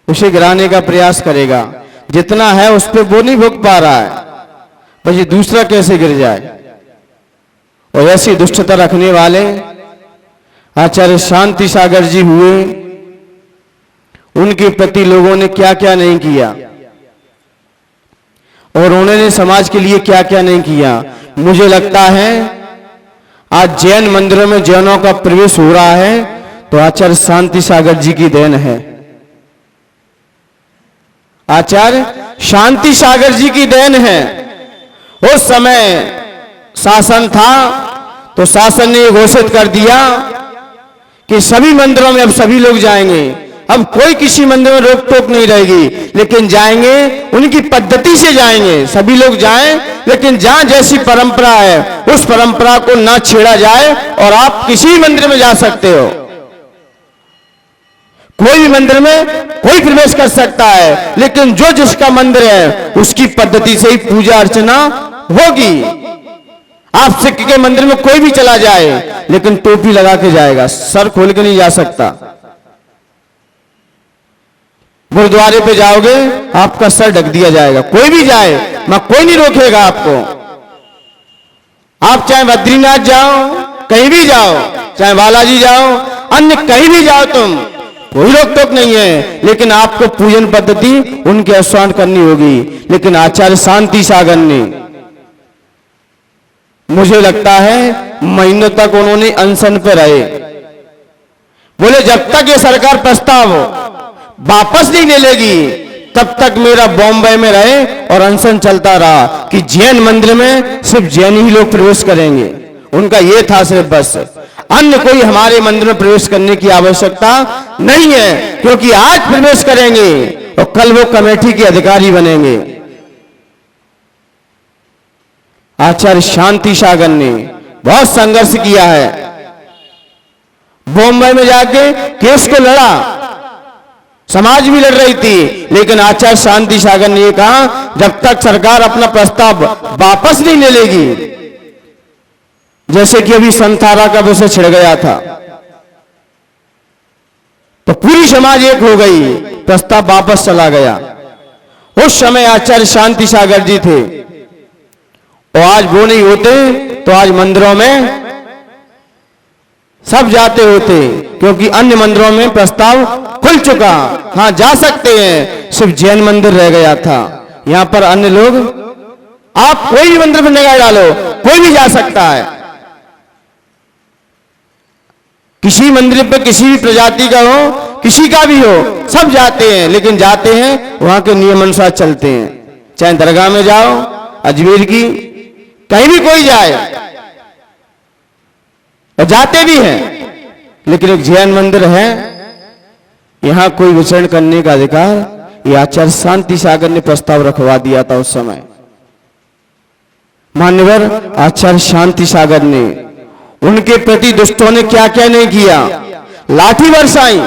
उसे गिराने का प्रयास करेगा, जितना है उस पर वो नहीं भोग पा रहा है, बस ये दूसरा कैसे गिर जाए। और ऐसी दुष्टता रखने वाले आचार्य शांति सागर जी हुए, उनके प्रति लोगों ने क्या क्या नहीं किया और उन्होंने समाज के लिए क्या क्या नहीं किया। मुझे लगता है आज जैन मंदिरों में जैनों का प्रवेश हो रहा है तो आचार्य शांति सागर जी की देन है। आचार्य शांति सागर जी की देन है। उस समय शासन था तो शासन ने घोषित कर दिया कि सभी मंदिरों में अब सभी लोग जाएंगे, अब कोई किसी मंदिर में रोक टोक नहीं रहेगी, लेकिन जाएंगे उनकी पद्धति से जाएंगे, सभी लोग जाएं, लेकिन जहां जैसी परंपरा है उस परंपरा को ना छेड़ा जाए और आप किसी भी मंदिर में जा सकते हो, कोई भी मंदिर में कोई प्रवेश कर सकता है, लेकिन जो जिसका मंदिर है उसकी पद्धति से ही पूजा अर्चना होगी। आप सिख के मंदिर में कोई भी चला जाए लेकिन टोपी लगा के जाएगा, सर खोल के नहीं जा सकता। गुरुद्वारे पे जाओगे आपका सर ढक दिया जाएगा, कोई भी जाए मैं कोई नहीं रोकेगा आपको। आप चाहे बद्रीनाथ जाओ, कहीं भी जाओ, चाहे बालाजी जाओ, अन्य कहीं भी जाओ, तुम कोई रोक टोक नहीं है, लेकिन आपको पूजन पद्धति उनके अनुसार करनी होगी। लेकिन आचार्य शांति सागर ने, मुझे लगता है महीनों तक उन्होंने अनशन पे रहे, बोले जब तक ये सरकार प्रस्ताव वापस नहीं ले लेगी तब तक मेरा बॉम्बे में रहे, और अनशन चलता रहा कि जैन मंदिर में सिर्फ जैन ही लोग प्रवेश करेंगे। उनका ये था सिर्फ, बस अन्य कोई हमारे मंदिर में प्रवेश करने की आवश्यकता नहीं है, क्योंकि आज प्रवेश करेंगे और कल वो कमेटी के अधिकारी बनेंगे। आचार्य शांति सागर ने बहुत संघर्ष किया है, बॉम्बे में जाके केस को लड़ा, समाज भी लड़ रही थी, लेकिन आचार्य शांति सागर ने ये कहा जब तक सरकार अपना प्रस्ताव वापस नहीं ले लेगी, जैसे कि अभी संथारा का विषय छिड़ गया था तो पूरी समाज एक हो गई, प्रस्ताव वापस चला गया। उस समय आचार्य शांति सागर जी थे, और आज वो नहीं होते तो आज मंदिरों में सब जाते होते, क्योंकि अन्य मंदिरों में प्रस्ताव खुल चुका, हां जा सकते हैं, सिर्फ जैन मंदिर रह गया था। यहां पर अन्य लोग, आप कोई भी मंदिर में निगाह डालो, कोई भी जा सकता है, किसी मंदिर पे किसी भी प्रजाति का हो, किसी का भी हो, सब जाते हैं, लेकिन जाते हैं वहां के नियम अनुसार चलते हैं। चाहे दरगाह में जाओ, अजमेर की, कहीं भी कोई जाए, और जाते भी हैं, लेकिन एक जैन मंदिर है, यहां कोई विचरण करने का अधिकार ये आचार्य शांति सागर ने प्रस्ताव रखवा दिया था उस समय। मान्यवर आचार्य शांति सागर ने, उनके प्रति दुष्टों ने क्या क्या नहीं किया, लाठी बरसाई।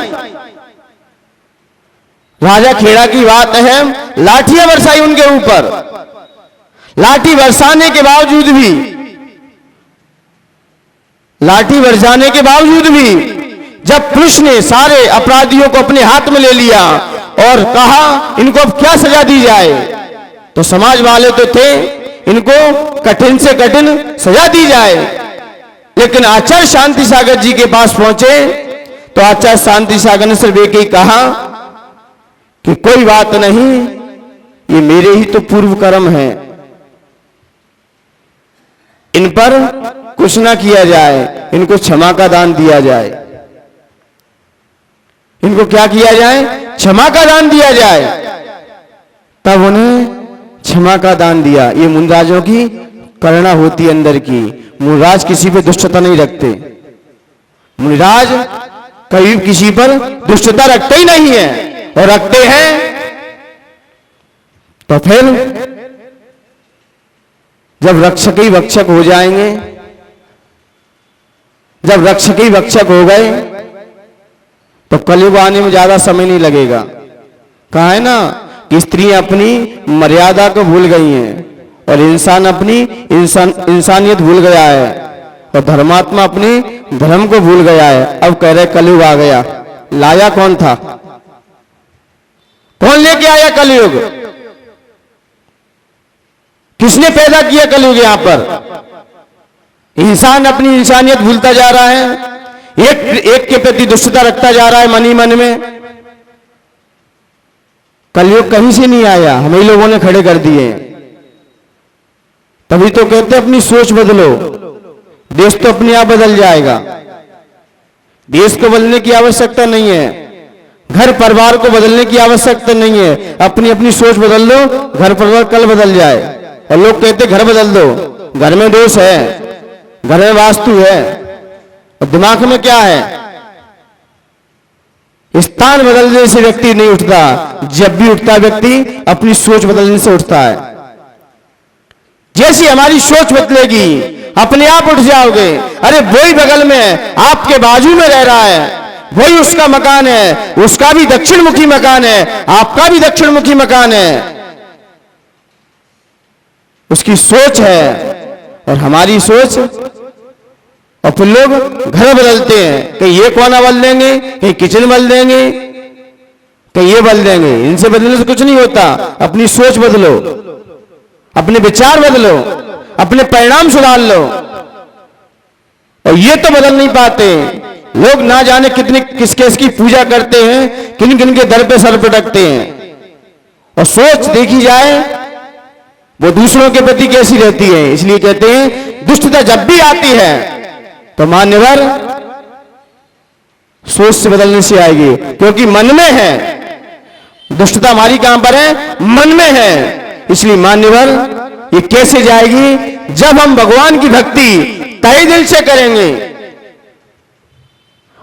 राजा खेड़ा की बात है, लाठियां बरसाई उनके ऊपर, लाठी बरसाने के बावजूद भी, लाठी बरसाने के बावजूद भी जब पुलिस ने सारे अपराधियों को अपने हाथ में ले लिया और कहा इनको अब क्या सजा दी जाए, तो समाज वाले तो थे इनको कठिन से कठिन सजा दी जाए, लेकिन आचार्य शांति सागर जी के पास पहुंचे तो आचार्य शांति सागर ने सिर्फ एक ही कहा कि कोई बात नहीं, ये मेरे ही तो पूर्व कर्म है, इन पर कुछ ना किया जाए, इनको क्षमा का दान दिया जाए। इनको क्या किया जाए, क्षमा का दान दिया जाए। तब उन्हें क्षमा का दान दिया। ये मुनराजों की करुणा होती अंदर की, मुनराज किसी पे दुष्टता नहीं रखते, मुनराज कभी किसी पर दुष्टता रखते ही नहीं है, और रखते हैं तो फिर जब रक्षक ही भक्षक हो जाएंगे, जब रक्षक ही भक्षक हो गए तो कलयुग आने में ज्यादा समय नहीं लगेगा। कहा है ना कि स्त्रियां अपनी मर्यादा को भूल गई हैं और इंसान अपनी इंसानियत भूल गया है, और धर्मात्मा अपने धर्म को भूल गया है। अब कह रहे कलयुग आ गया, लाया कौन था? कौन लेके आया कलयुग? किसने पैदा किया कलयुग? यहां पर इंसान अपनी इंसानियत भूलता जा रहा है, एक के प्रति दुष्टता रखता जा रहा है मन ही मन में। कलयुग कहीं से नहीं आया, हम ही लोगों ने खड़े कर दिए। तभी तो कहते अपनी सोच बदलो, देश तो अपने आप बदल जाएगा। देश को बदलने की आवश्यकता नहीं है, घर परिवार को बदलने की आवश्यकता नहीं है। अपनी अपनी सोच बदल लो, घर परिवार कल बदल जाए। और लोग कहते घर बदल दो, घर में दोष है, घर में वास्तु है, और दिमाग में क्या है? स्थान बदलने से व्यक्ति नहीं उठता, जब भी उठता व्यक्ति अपनी सोच बदलने से उठता है। जैसी हमारी सोच बदलेगी अपने आप उठ जाओगे। अरे वही बगल में आपके बाजू में रह रहा है, वही उसका मकान है, उसका भी दक्षिण मुखी मकान है, आपका भी दक्षिण मुखी मकान है। उसकी सोच है और हमारी सोच। और फिर लोग घर बदलते हैं, कहीं ये कोना बदल देंगे, कहीं किचन बदल देंगे, कहीं ये बदल देंगे। इनसे बदलने से कुछ नहीं होता। अपनी सोच बदलो, अपने विचार बदलो, अपने परिणाम सुधार लो। और ये तो बदल नहीं पाते लोग, ना जाने कितने किसकी पूजा करते हैं, किन किन के दर पे सर पटकते हैं। और सोच देखी जाए वो दूसरों के प्रति कैसी रहती है। इसलिए कहते हैं दुष्टता जब भी आती है तो मान्यवर सोच से बदलने से आएगी, क्योंकि मन में है। दुष्टता हमारी कहां पर है? मन में है। इसलिए मान्यवर ये कैसे जाएगी? जब हम भगवान की भक्ति तहे दिल से करेंगे।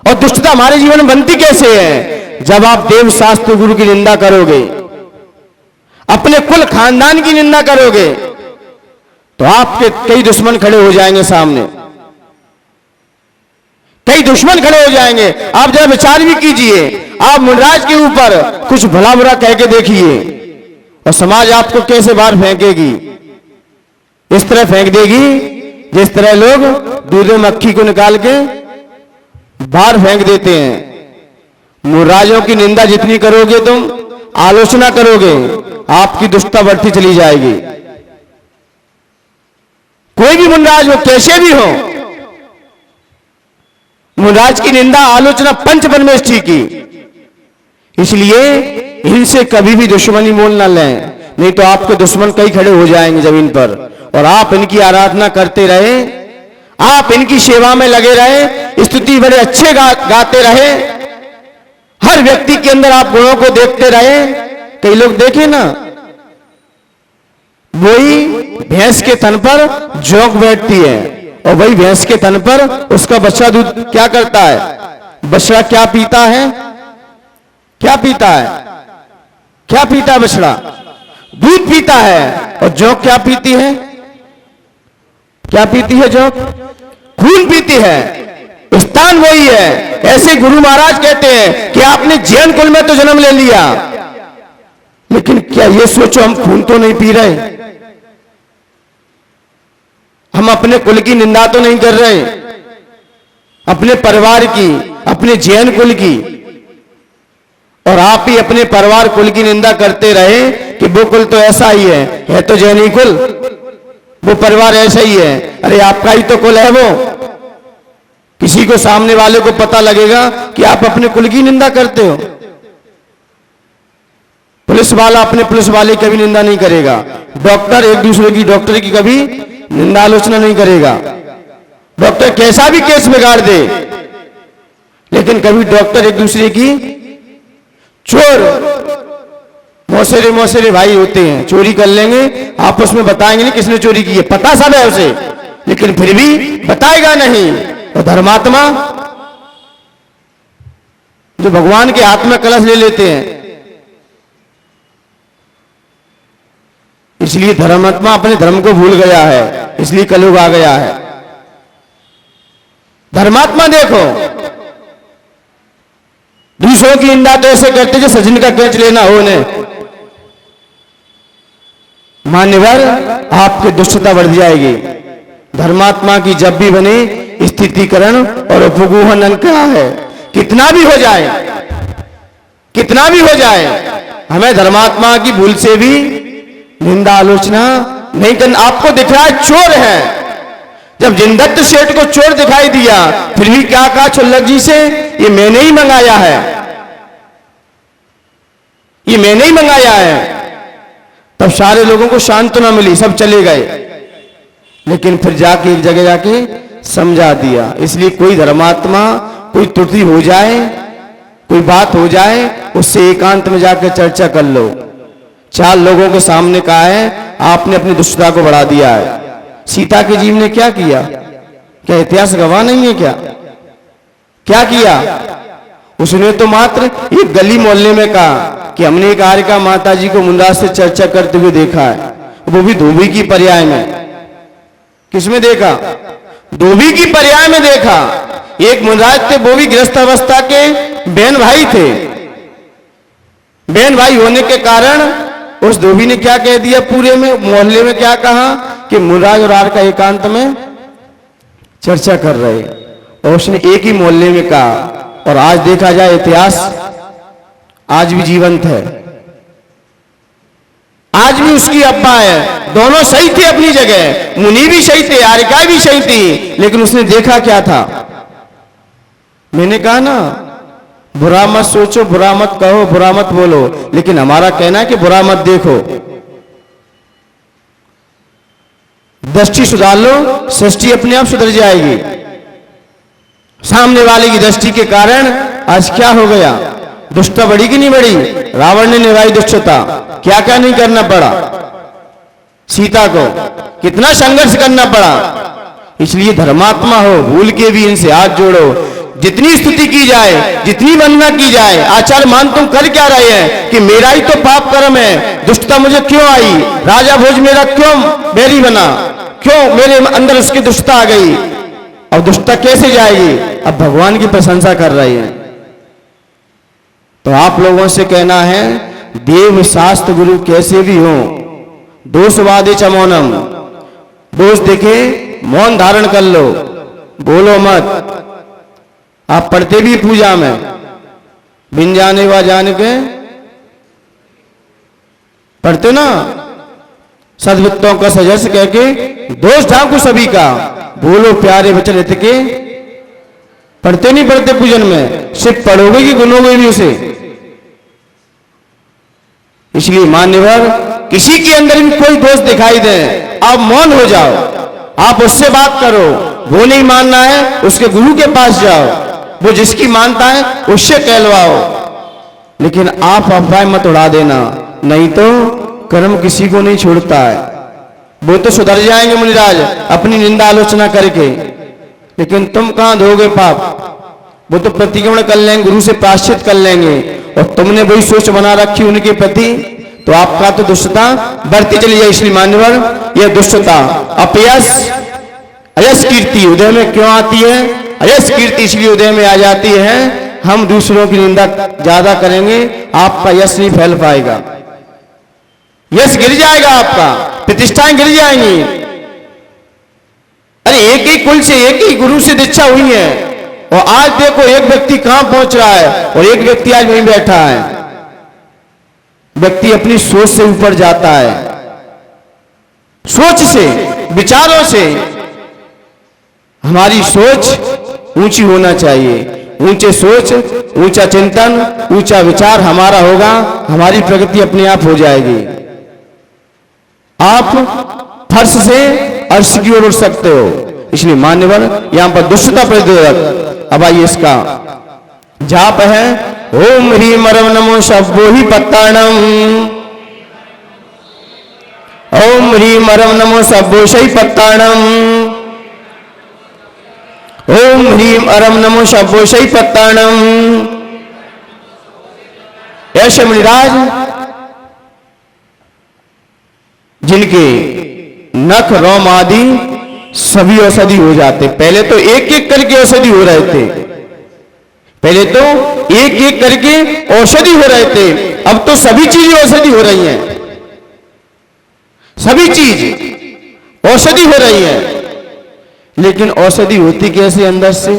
और दुष्टता हमारे जीवन में बनती कैसे है? जब आप देव शास्त्र गुरु की निंदा करोगे, अपने कुल खानदान की निंदा करोगे, तो आपके कई दुश्मन खड़े हो जाएंगे सामने, कई दुश्मन खड़े हो जाएंगे। आप जरा विचार भी कीजिए, आप मुनराज के ऊपर कुछ भला बुरा कह के देखिए और समाज आपको कैसे बाहर फेंकेगी। इस तरह फेंक देगी जिस तरह लोग दूध में मक्खी को निकाल के बाहर फेंक देते हैं। मुनराजों की निंदा जितनी करोगे तुम, आलोचना करोगे, आपकी दुष्टता बढ़ती चली जाएगी। कोई भी मुनराज हो, कैसे भी हो, मुनराज की निंदा आलोचना पंच परमेष्ठी की। इसलिए इनसे कभी भी दुश्मनी मोल न लें, नहीं तो आपके दुश्मन कई खड़े हो जाएंगे जमीन पर। और आप इनकी आराधना करते रहे, आप इनकी सेवा में लगे रहे, स्तुति बड़े अच्छे गाते रहे, हर व्यक्ति के अंदर आप गुणों को देखते रहे। कई लोग देखे ना, वही भैंस के तन पर जोंक बैठती है और वही भैंस के तन पर उसका बच्चा दूध क्या करता है? बछड़ा क्या पीता है? क्या पीता है? क्या पीता है बछड़ा? दूध पीता है। और जोंक क्या पीती है? क्या पीती है जोंक? खून पीती है। स्थान वही है। ऐसे गुरु महाराज कहते हैं कि आपने जैन कुल में तो जन्म ले लिया, लेकिन क्या ये सोचो हम खून तो नहीं पी रहे, हम अपने कुल की निंदा तो नहीं कर रहे, अपने परिवार की, अपने जैन कुल की। और आप ही अपने परिवार कुल की निंदा करते रहे कि वो कुल तो ऐसा ही है तो जैनी कुल, वो परिवार ऐसा ही है। अरे आपका ही तो कुल है वो। किसी को सामने वाले को पता लगेगा कि आप अपने कुल की निंदा करते हो। पुलिस वाला अपने पुलिस वाले की कभी निंदा नहीं करेगा, डॉक्टर एक दूसरे की डॉक्टर की कभी निंदा आलोचना नहीं करेगा। डॉक्टर कैसा भी केस बिगाड़ दे, लेकिन कभी डॉक्टर एक दूसरे की, चोर मौसेरे भाई होते हैं, चोरी कर लेंगे, आपस में बताएंगे नहीं किसने चोरी की है, पता सब है उसे, लेकिन फिर भी बताएगा नहीं। और धर्मात्मा जो भगवान के हाथ में कलश ले लेते हैं, इसलिए धर्मात्मा अपने धर्म को भूल गया है, इसलिए कलयुग आ गया है। धर्मात्मा देखो दूसरों की निंदा तो ऐसे करते जो सजन का कैच लेना हो उन्हें। मान्यवर आपकी दुष्टता बढ़ जाएगी। धर्मात्मा की जब भी बने स्थितिकरण और उपगुहन क्या है? कितना भी हो जाए, कितना भी हो जाए, हमें धर्मात्मा की भूल से भी निंदा आलोचना नहीं करना। आपको दिख रहा है चोर है, जब जिनदत्त सेठ को चोर दिखाई दिया फिर भी क्या कहा छुल्लक जी से, ये मैंने ही मंगाया है, ये मैंने ही मंगाया है। तब सारे लोगों को सांत्वना मिली, सब चले गए, लेकिन फिर जाके एक जगह जाके समझा दिया। इसलिए कोई धर्मात्मा कोई त्रुटि हो जाए, कोई बात हो जाए, उससे एकांत में जाकर चर्चा कर लो। 4 लोगों के सामने कहा है आपने अपनी दुष्टता को बढ़ा दिया है। सीता के जीव ने क्या किया? क्या इतिहास गवाह नहीं है? क्या किया? उसने तो मात्र एक गली मोहल्ले में कहा कि हमने एक आर्यका माता जी को मुनराज से चर्चा करते हुए देखा है, वो भी धोबी की पर्याय में। किसमें देखा? धोबी की पर्याय में देखा। एक मुनराज थे, वो भी गृहस्थ अवस्था के बहन भाई थे। बहन भाई होने के कारण उस धोबी ने क्या कह दिया, पूरे में मोहल्ले में क्या कहा कि मुनराज और आर्यका एकांत में चर्चा कर रहे, और उसने एक ही मोहल्ले में कहा। और आज देखा जाए इतिहास आज भी जीवंत है, आज भी उसकी अब्बा है। दोनों सही थे अपनी जगह, मुनि भी सही थे, आर्यका भी सही थी, लेकिन उसने देखा क्या था? मैंने कहा ना, बुरा मत सोचो, बुरा मत कहो, बुरा मत बोलो, लेकिन हमारा कहना है कि बुरा मत देखो। दृष्टि सुधार लो, सृष्टि अपने आप सुधर जाएगी। सामने वाले की दृष्टि के कारण आज क्या हो गया? दुष्टता बढ़ी कि नहीं बढ़ी? रावण ने निभाई दुष्टता, क्या क्या नहीं करना पड़ा सीता को, कितना संघर्ष करना पड़ा। इसलिए धर्मात्मा हो, भूल के भी इनसे हाथ जोड़ो। जितनी स्तुति की जाए, जितनी वंदना की जाए, आचार्य मान तुम कर क्या रहे हैं कि मेरा ही तो पाप कर्म है, दुष्टता मुझे क्यों आई, राजा भोज मेरा क्यों बैरी बना, क्यों मेरे अंदर उसकी दुष्टता आ गई, अब दुष्टता कैसे जाएगी? अब भगवान की प्रशंसा कर रहे हैं। तो आप लोगों से कहना है, देव शास्त्र गुरु कैसे भी हो, दोषवादे च मौनम, दोष देखे मौन धारण कर लो, बोलो मत। आप पढ़ते भी पूजा में बिन जाने व जान के पढ़ते ना, सद्वृत्तों का सजस कह के दोष ढांकू सभी का, बोलो प्यारे वचन हित के। पढ़ते नहीं पढ़ते पूजन में, सिर्फ पढ़ोगे कि गुनोगे भी उसे। इसलिए मान्यवर, किसी के अंदर भी कोई दोष दिखाई दे, आप मौन हो जाओ, आप उससे बात करो। वो नहीं मानना है, उसके गुरु के पास जाओ, वो जिसकी मानता है उससे कहलवाओ, लेकिन आप अफवाह मत उड़ा देना, नहीं तो कर्म किसी को नहीं छोड़ता है। वो तो सुधर जाएंगे मुनिराज अपनी निंदा आलोचना करके, लेकिन तुम कहां धोगे पाप? वो तो प्रतिक्रमण कर लेंगे, गुरु से प्रायश्चित कर लेंगे, और तुमने वही सोच बना रखी उनके प्रति, तो आपका तो दुष्टता बढ़ती चली जाए। इसलिए मान्यवर, यह दुष्टता, अपयश, अयश कीर्ति उदय में क्यों आती है? अयश कीर्ति इसलिए उदय में आ जाती है, हम दूसरों की निंदा ज्यादा करेंगे, आपका यश नहीं फैल पाएगा, यश गिर जाएगा, आपका प्रतिष्ठाएं गिर जाएंगी। अरे एक ही कुल से, एक ही गुरु से दीक्षा हुई है, और आज देखो एक व्यक्ति कहां पहुंच रहा है, और एक व्यक्ति आज वहीं बैठा है। व्यक्ति अपनी सोच से ऊपर जाता है, सोच से, विचारों से। हमारी सोच ऊंची होना चाहिए, ऊंचे सोच, ऊंचा चिंतन, ऊंचा विचार हमारा होगा, हमारी प्रगति अपने आप हो जाएगी। आप फर्श से अर्श की ओर उठ सकते हो। इसलिए मान्यवर, यहां पर दुष्टता प्रतिरोधक, अब आइए इसका जाप है, ओम ह्रीम परम नमो शब्दो ही पत्ताणम, ओम ह्रीम परम नमो शब्दो शै पत्ताणम, ओम ह्रीम अरम नमो शब्दोशै पत्ताणम। ऐसे मुनिराज जिनके नख रोम आदि सभी औषधि हो जाते, पहले तो एक एक करके औषधि हो रहे थे, पहले तो एक एक करके औषधि हो रहे थे, अब तो सभी चीजें औषधि हो रही हैं, सभी चीज औषधि हो रही है। लेकिन औषधि होती कैसे अंदर से?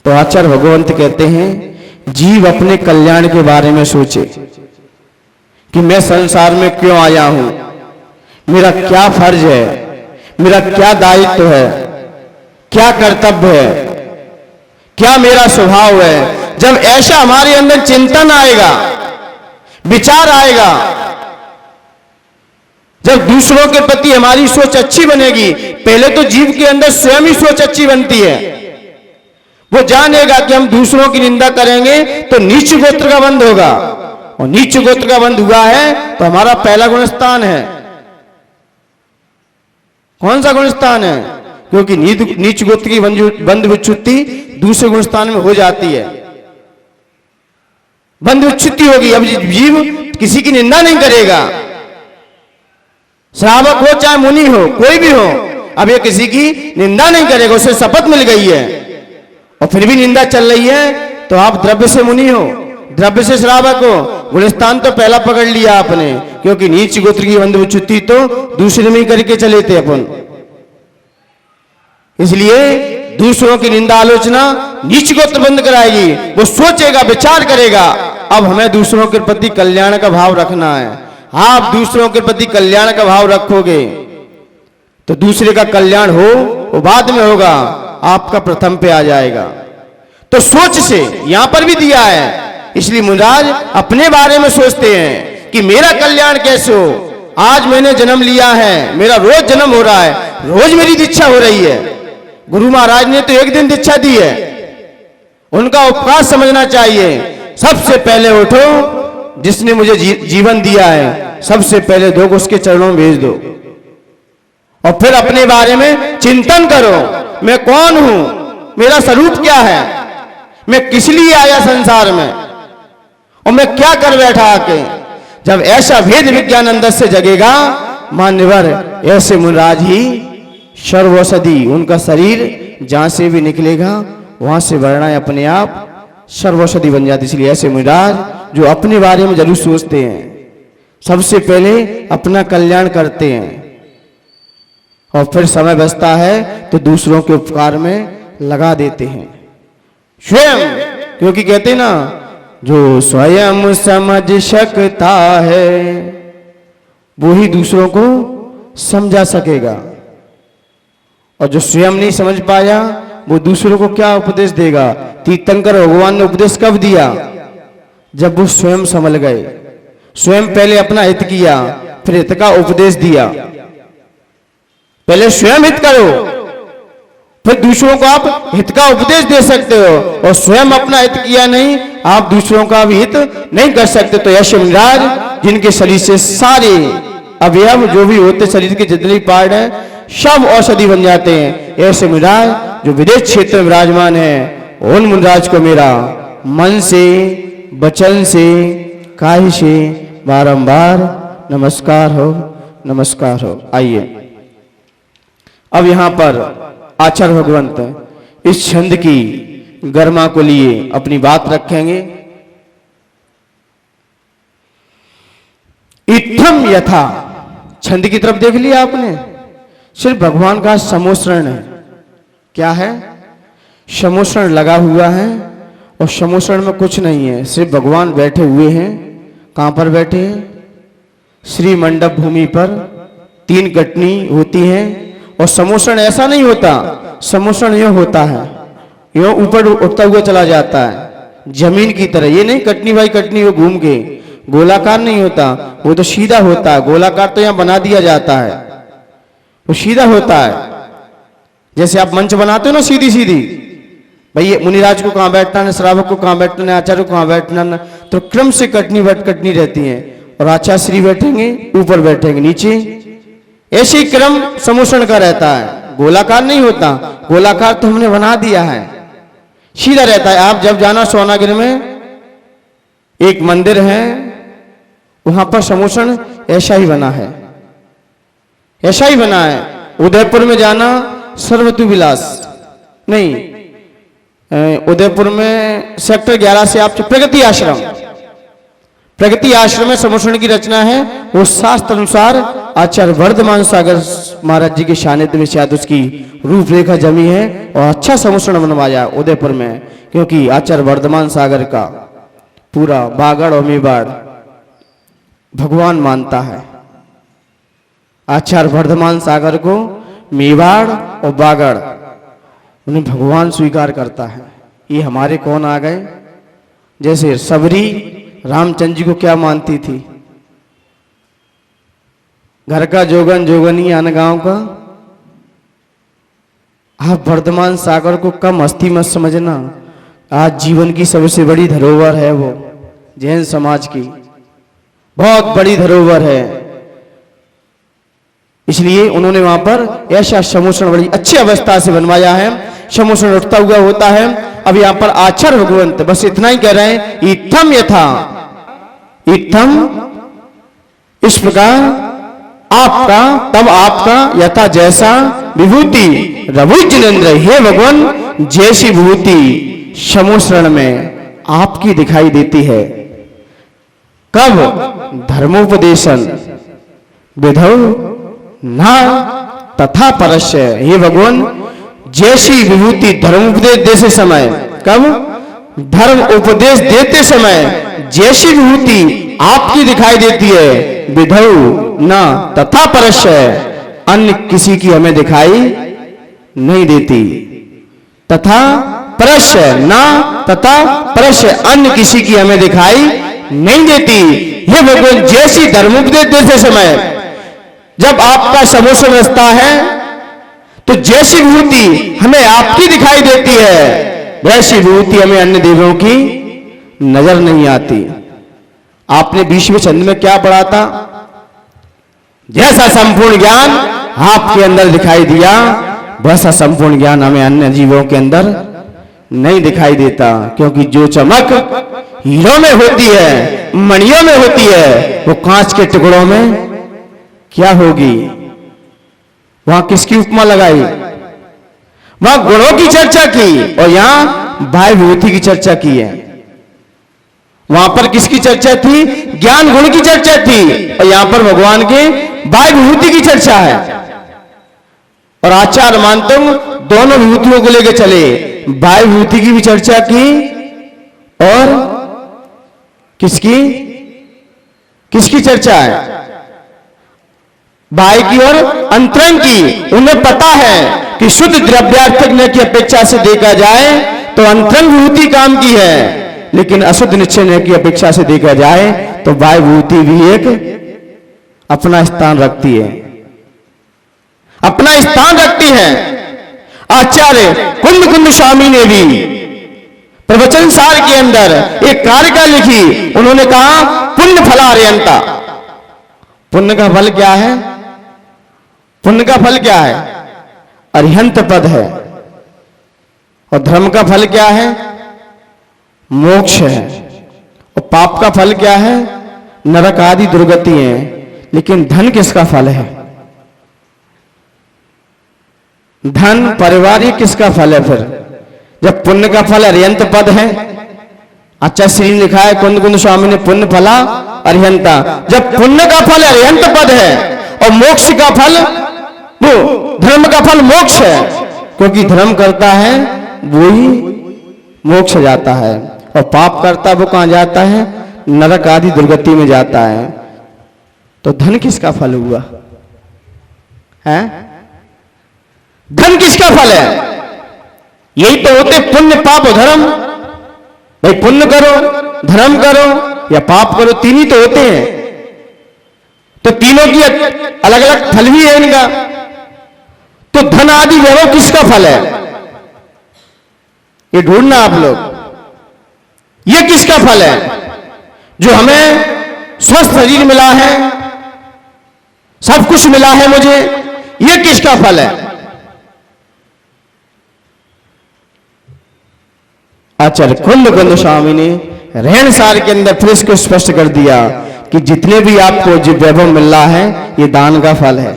तो आचार्य भगवंत कहते हैं जीव अपने कल्याण के बारे में सोचे कि मैं संसार में क्यों आया हूं, मेरा क्या फर्ज है, मेरा क्या दायित्व है, क्या कर्तव्य है, क्या मेरा स्वभाव है। जब ऐसा हमारे अंदर चिंतन आएगा, विचार आएगा, जब दूसरों के प्रति हमारी सोच अच्छी बनेगी, पहले तो जीव के अंदर स्वयं ही सोच अच्छी बनती है। वो जानेगा कि हम दूसरों की निंदा करेंगे तो नीच गोत्र का बंध होगा, और नीच गोत्र का बंध हुआ है तो हमारा पहला गुणस्थान है। कौन सा गुणस्थान है? क्योंकि नीच गोत्र की बंध विच्युति दूसरे गुणस्थान में हो जाती है, बंध विच्युति होगी। अब जीव किसी की निंदा नहीं करेगा, श्रावक हो चाहे मुनि हो, कोई भी हो, अब ये किसी की निंदा नहीं करेगा, उसे शपथ मिल गई है और फिर भी निंदा चल रही है, तो आप द्रव्य से मुनि हो, द्रव्य से श्रावक हो, गुणस्थान तो पहला पकड़ लिया आपने, क्योंकि नीच गोत्र की बंध विच्युति तो दूसरे में ही करके चले थे अपन। इसलिए दूसरों की निंदा आलोचना नीच गोत्र बंद कराएगी। वो सोचेगा, विचार करेगा, अब हमें दूसरों के प्रति कल्याण का भाव रखना है। आप दूसरों के प्रति कल्याण का भाव रखोगे तो दूसरे का कल्याण हो वो बाद में होगा, आपका प्रथम पे आ जाएगा। तो सोच से यहां पर भी दिया है। इसलिए मुनिराज अपने बारे में सोचते हैं कि मेरा कल्याण कैसे हो। आज मैंने जन्म लिया है, मेरा रोज जन्म हो रहा है, रोज मेरी दीक्षा हो रही है। गुरु महाराज ने तो एक दिन दीक्षा दी है, उनका उपकार समझना चाहिए। सबसे पहले उठो, जिसने मुझे जीवन दिया है, सबसे पहले दो उसके चरणों में भेज दो, और फिर अपने बारे में चिंतन करो। मैं कौन हूं, मेरा स्वरूप क्या है, मैं किस लिए आया संसार में, और मैं क्या कर बैठा आके। जब ऐसा भेद विज्ञान अंदर से जगेगा, मान्यवर ऐसे मुनिराज ही सर्वौषधि, उनका शरीर जहां से भी निकलेगा वहां से वर्णाएं अपने आप सर्वौषधि बन जाती। इसलिए ऐसे मुनिराज जो अपने बारे में जरूर सोचते हैं, सबसे पहले अपना कल्याण करते हैं, और फिर समय बचता है तो दूसरों के उपकार में लगा देते हैं स्वयं। क्योंकि कहते ना, जो स्वयं समझ सकता है वो ही दूसरों को समझा सकेगा, और जो स्वयं नहीं समझ पाया वो दूसरों को क्या उपदेश देगा। तीर्थंकर भगवान ने उपदेश कब दिया? जब वो स्वयं संभल गए, स्वयं पहले अपना हित किया, फिर हित का उपदेश दिया। पहले स्वयं हित करो, फिर दूसरों को आप हित का उपदेश दे सकते हो, और स्वयं अपना हित किया नहीं, आप दूसरों का भी हित नहीं कर सकते। तो ऐसे मुनिराज जिनके शरीर से सारे अवयव जो भी होते, शरीर के जितने पार्ट हैं, सब औषधि बन जाते हैं। ऐसे मुनिराज जो विदेश क्षेत्र में विराजमान है, उन मुनिराज को मेरा मन से, वचन से, काया से बारंबार नमस्कार हो, नमस्कार हो। आइए अब यहां पर आचार्य भगवंत इस छंद की गरिमा को लिए अपनी बात रखेंगे। इत्थम यथा, छंद की तरफ देख लिया आपने, सिर्फ भगवान का समोसरण है। क्या है? समोसरण लगा हुआ है, और समोसरण में कुछ नहीं है, सिर्फ भगवान बैठे हुए हैं। कहां पर बैठे हैं? श्री मंडप भूमि पर। 3 कटनी होती हैं, और समोसरण ऐसा नहीं होता, समोसरण यह होता है, यह ऊपर उठता हुआ चला जाता है जमीन की तरह। ये नहीं कटनी भाई कटनी वो घूम के, गोलाकार नहीं होता, वो तो सीधा होता है। गोलाकार तो यहां बना दिया जाता है, वो सीधा होता है। जैसे आप मंच बनाते हो ना सीधी सीधी, भाई मुनिराज को कहां बैठना है, श्रावक को कहां बैठना है, आचार्य को कहां बैठना है, तो क्रम से कटनी कटनी रहती है। और आचार्य श्री बैठेंगे, ऊपर बैठेंगे नीचे, ऐसे ही क्रम समोसरण का रहता है। गोलाकार नहीं होता, गोलाकार तो हमने बना दिया है, सीधा रहता है। आप जब जाना सोनागिर में एक मंदिर है, वहां पर समोसरण ऐसा ही बना है, ऐसा ही बना है। उदयपुर में जाना सर्वतु विलास नहीं, उदयपुर में सेक्टर 11 से आप प्रगति आश्रम, प्रगति आश्रम में समोसरण की रचना है। वो शास्त्र अनुसार आचार्य वर्धमान सागर महाराज जी के सानिध्य में शायद उसकी रूपरेखा जमी है, और अच्छा समोसरण बनवाया उदयपुर में। क्योंकि आचार्य वर्धमान सागर का पूरा बागड़ और मेवाड़ भगवान मानता है। आचार्य वर्धमान सागर को मेवाड़ और बागड़ उन्हें भगवान स्वीकार करता है। ये हमारे कौन आ गए? जैसे सबरी रामचंद्र जी को क्या मानती थी? घर का जोगन जोगनी आन गांव का। आप वर्धमान सागर को कम हस्ती मत समझना। आज जीवन की सबसे बड़ी धरोहर है वो, जैन समाज की बहुत बड़ी धरोहर है। इसलिए उन्होंने वहां पर ऐसा समोषण बड़ी अच्छी अवस्था से बनवाया है। समोषण उठता हुआ होता है। अब यहां पर आचार्य भगवंत बस इतना ही कह रहे हैं, इत्थम यथा, इत्थम इस प्रकार आपका, तब आपका, यथा जैसा, विभूति रघुजिनेन्द्र, हे भगवान जैसी विभूति समोषण में आपकी दिखाई देती है। कब? धर्मोपदेशन विधौ ना तथा परस्य, हे भगवान जैसी विभूति धर्म उपदेश देते समय, कब? धर्म उपदेश देते समय जैसी विभूति आपकी दिखाई देती है, विधौ ना तथा परस्य, अन्य किसी की हमें दिखाई नहीं देती। तथा परस्य, ना तथा परस्य, अन्य किसी की हमें दिखाई नहीं देती। ये भगवान जैसी धर्म उपदेश देते समय जब आपका समोषण रचता है तो जैसी विभूति हमें आपकी दिखाई देती है, वैसी विभूति हमें अन्य देवों की नजर नहीं आती। आपने 20वें छंद में क्या पढ़ा था? जैसा संपूर्ण ज्ञान आपके अंदर दिखाई दिया, वैसा संपूर्ण ज्ञान हमें अन्य जीवों के अंदर नहीं दिखाई देता। क्योंकि जो चमक हीरों में होती है, मणियों में होती है, वो कांच के टुकड़ों में क्या होगी? वहां किसकी उपमा लगाई? वहां गुणों की चर्चा की और यहां बाह्य विभूति की चर्चा की है। वहां पर किसकी चर्चा थी? ज्ञान गुण की चर्चा थी, और यहां पर भगवान के बाह्य विभूति की चर्चा है। और आचार्य मानते दोनों विभूतियों को लेकर चले, बाह्य विभूति की भी चर्चा की और किसकी चर्चा है? बाह्य की और अंतरंग की। उन्हें पता है कि शुद्ध द्रव्यार्थक की अपेक्षा से देखा जाए तो अंतरंग विभूति काम की है, लेकिन अशुद्ध निश्चय की अपेक्षा से देखा जाए तो बाह्य विभूति भी एक अपना स्थान रखती है, अपना स्थान रखती है। आचार्य कुंद स्वामी ने भी प्रवचन सार के अंदर एक कारिका लिखी। उन्होंने कहा पुण्य फलार्यंता। पुण्य का फल क्या है? पुण्य का फल क्या है? अरिहंत पद है। और धर्म का फल क्या है? मोक्ष है। और पाप का फल क्या है? नरक आदि दुर्गति है। लेकिन धन किसका फल है? धन परिवार ये किसका फल है? फिर जब पुण्य का फल अरिहंत पद है, अच्छा श्री लिखा है कुंद स्वामी ने, पुण्य फला अरिहंता। जब पुण्य का फल अरिहंत पद है और मोक्ष का फल, वो धर्म का फल मोक्ष है, क्योंकि धर्म करता है वो ही मोक्ष जाता है, और पाप करता वो कहां जाता है? नरक आदि दुर्गति में जाता है। तो धन किसका फल हुआ है? धन किसका फल है? यही तो होते पुण्य पाप और धर्म। भाई पुण्य करो, धर्म करो या पाप करो, तीन ही तो होते हैं। तो तीनों की अलग अलग फल भी है इनका। तो धन आदि वैभव किसका फल है? ये ढूंढना आप लोग। ये किसका फल है? जो हमें स्वस्थ शरीर मिला है, सब कुछ मिला है मुझे, ये किसका फल है? आचार्य कुंद स्वामी ने रहन सार के अंदर फिर इसको स्पष्ट कर दिया कि जितने भी आपको जो वैभव मिल रहा है, ये दान का फल है।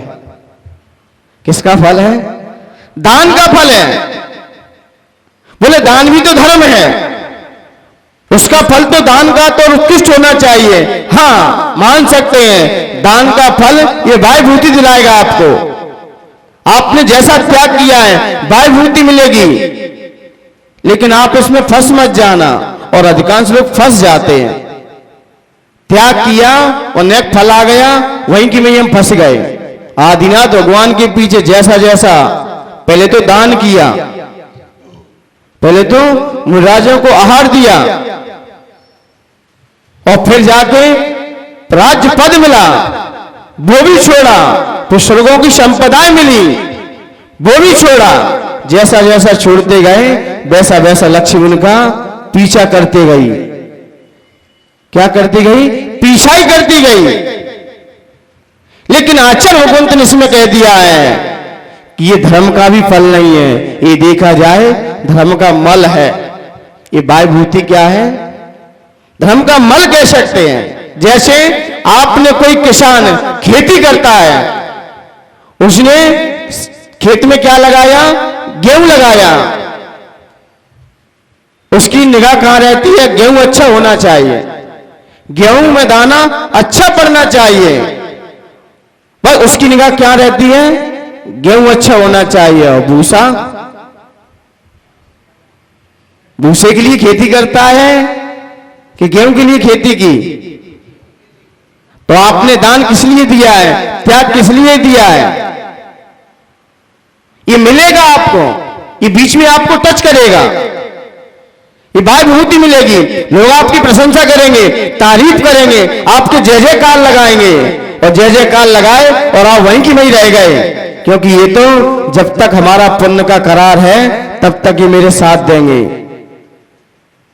किसका फल है? दान का फल है। बोले दान भी तो धर्म है, उसका फल तो दान का तो उत्कृष्ट होना चाहिए। हाँ, मान सकते हैं दान का फल ये बाह्य विभूति दिलाएगा आपको। आपने जैसा त्याग किया है बाह्य विभूति मिलेगी, लेकिन आप इसमें फंस मत जाना, और अधिकांश लोग फंस जाते हैं। त्याग किया और नेक फल आ गया, वहीं की में हम फंस गए। आदिनाथ भगवान के पीछे जैसा जैसा पहले तो दान किया, पहले तो मुराजों को आहार दिया, और फिर जाके राज्य पद मिला, वो भी छोड़ा। तो स्वर्गों की संपदाएं मिली, वो भी छोड़ा। जैसा जैसा छोड़ते गए वैसा वैसा लक्ष्मी उनका पीछा करते गई। क्या करती गई? पीछा ही करती गई। लेकिन आचार्य भगवंत ने इसमें कह दिया है कि ये धर्म का भी फल नहीं है, ये देखा जाए धर्म का मल है। ये बाह्यभूति क्या है? धर्म का मल कह सकते हैं। जैसे आपने कोई किसान खेती करता है, उसने खेत में क्या लगाया? गेहूं लगाया। उसकी निगाह कहां रहती है? गेहूं अच्छा होना चाहिए, गेहूं में दाना अच्छा पड़ना चाहिए। बस उसकी निगाह क्या रहती है? गेहूं अच्छा होना चाहिए। और भूसा, भूसे के लिए खेती करता है कि गेहूं के लिए खेती की? तो आपने दान किस लिए दिया है? त्याग किस लिए दिया है? ये मिलेगा आपको, ये बीच में आपको टच करेगा, ये बाह्यभूति मिलेगी। लोग आपकी प्रशंसा करेंगे, तारीफ करेंगे, आपके जय जयकार लगाएंगे, और जय जयकार लगाए और आप वहीं की वहीं रह गए। क्योंकि ये तो जब तक हमारा पुण्य का करार है तब तक ये मेरे साथ देंगे।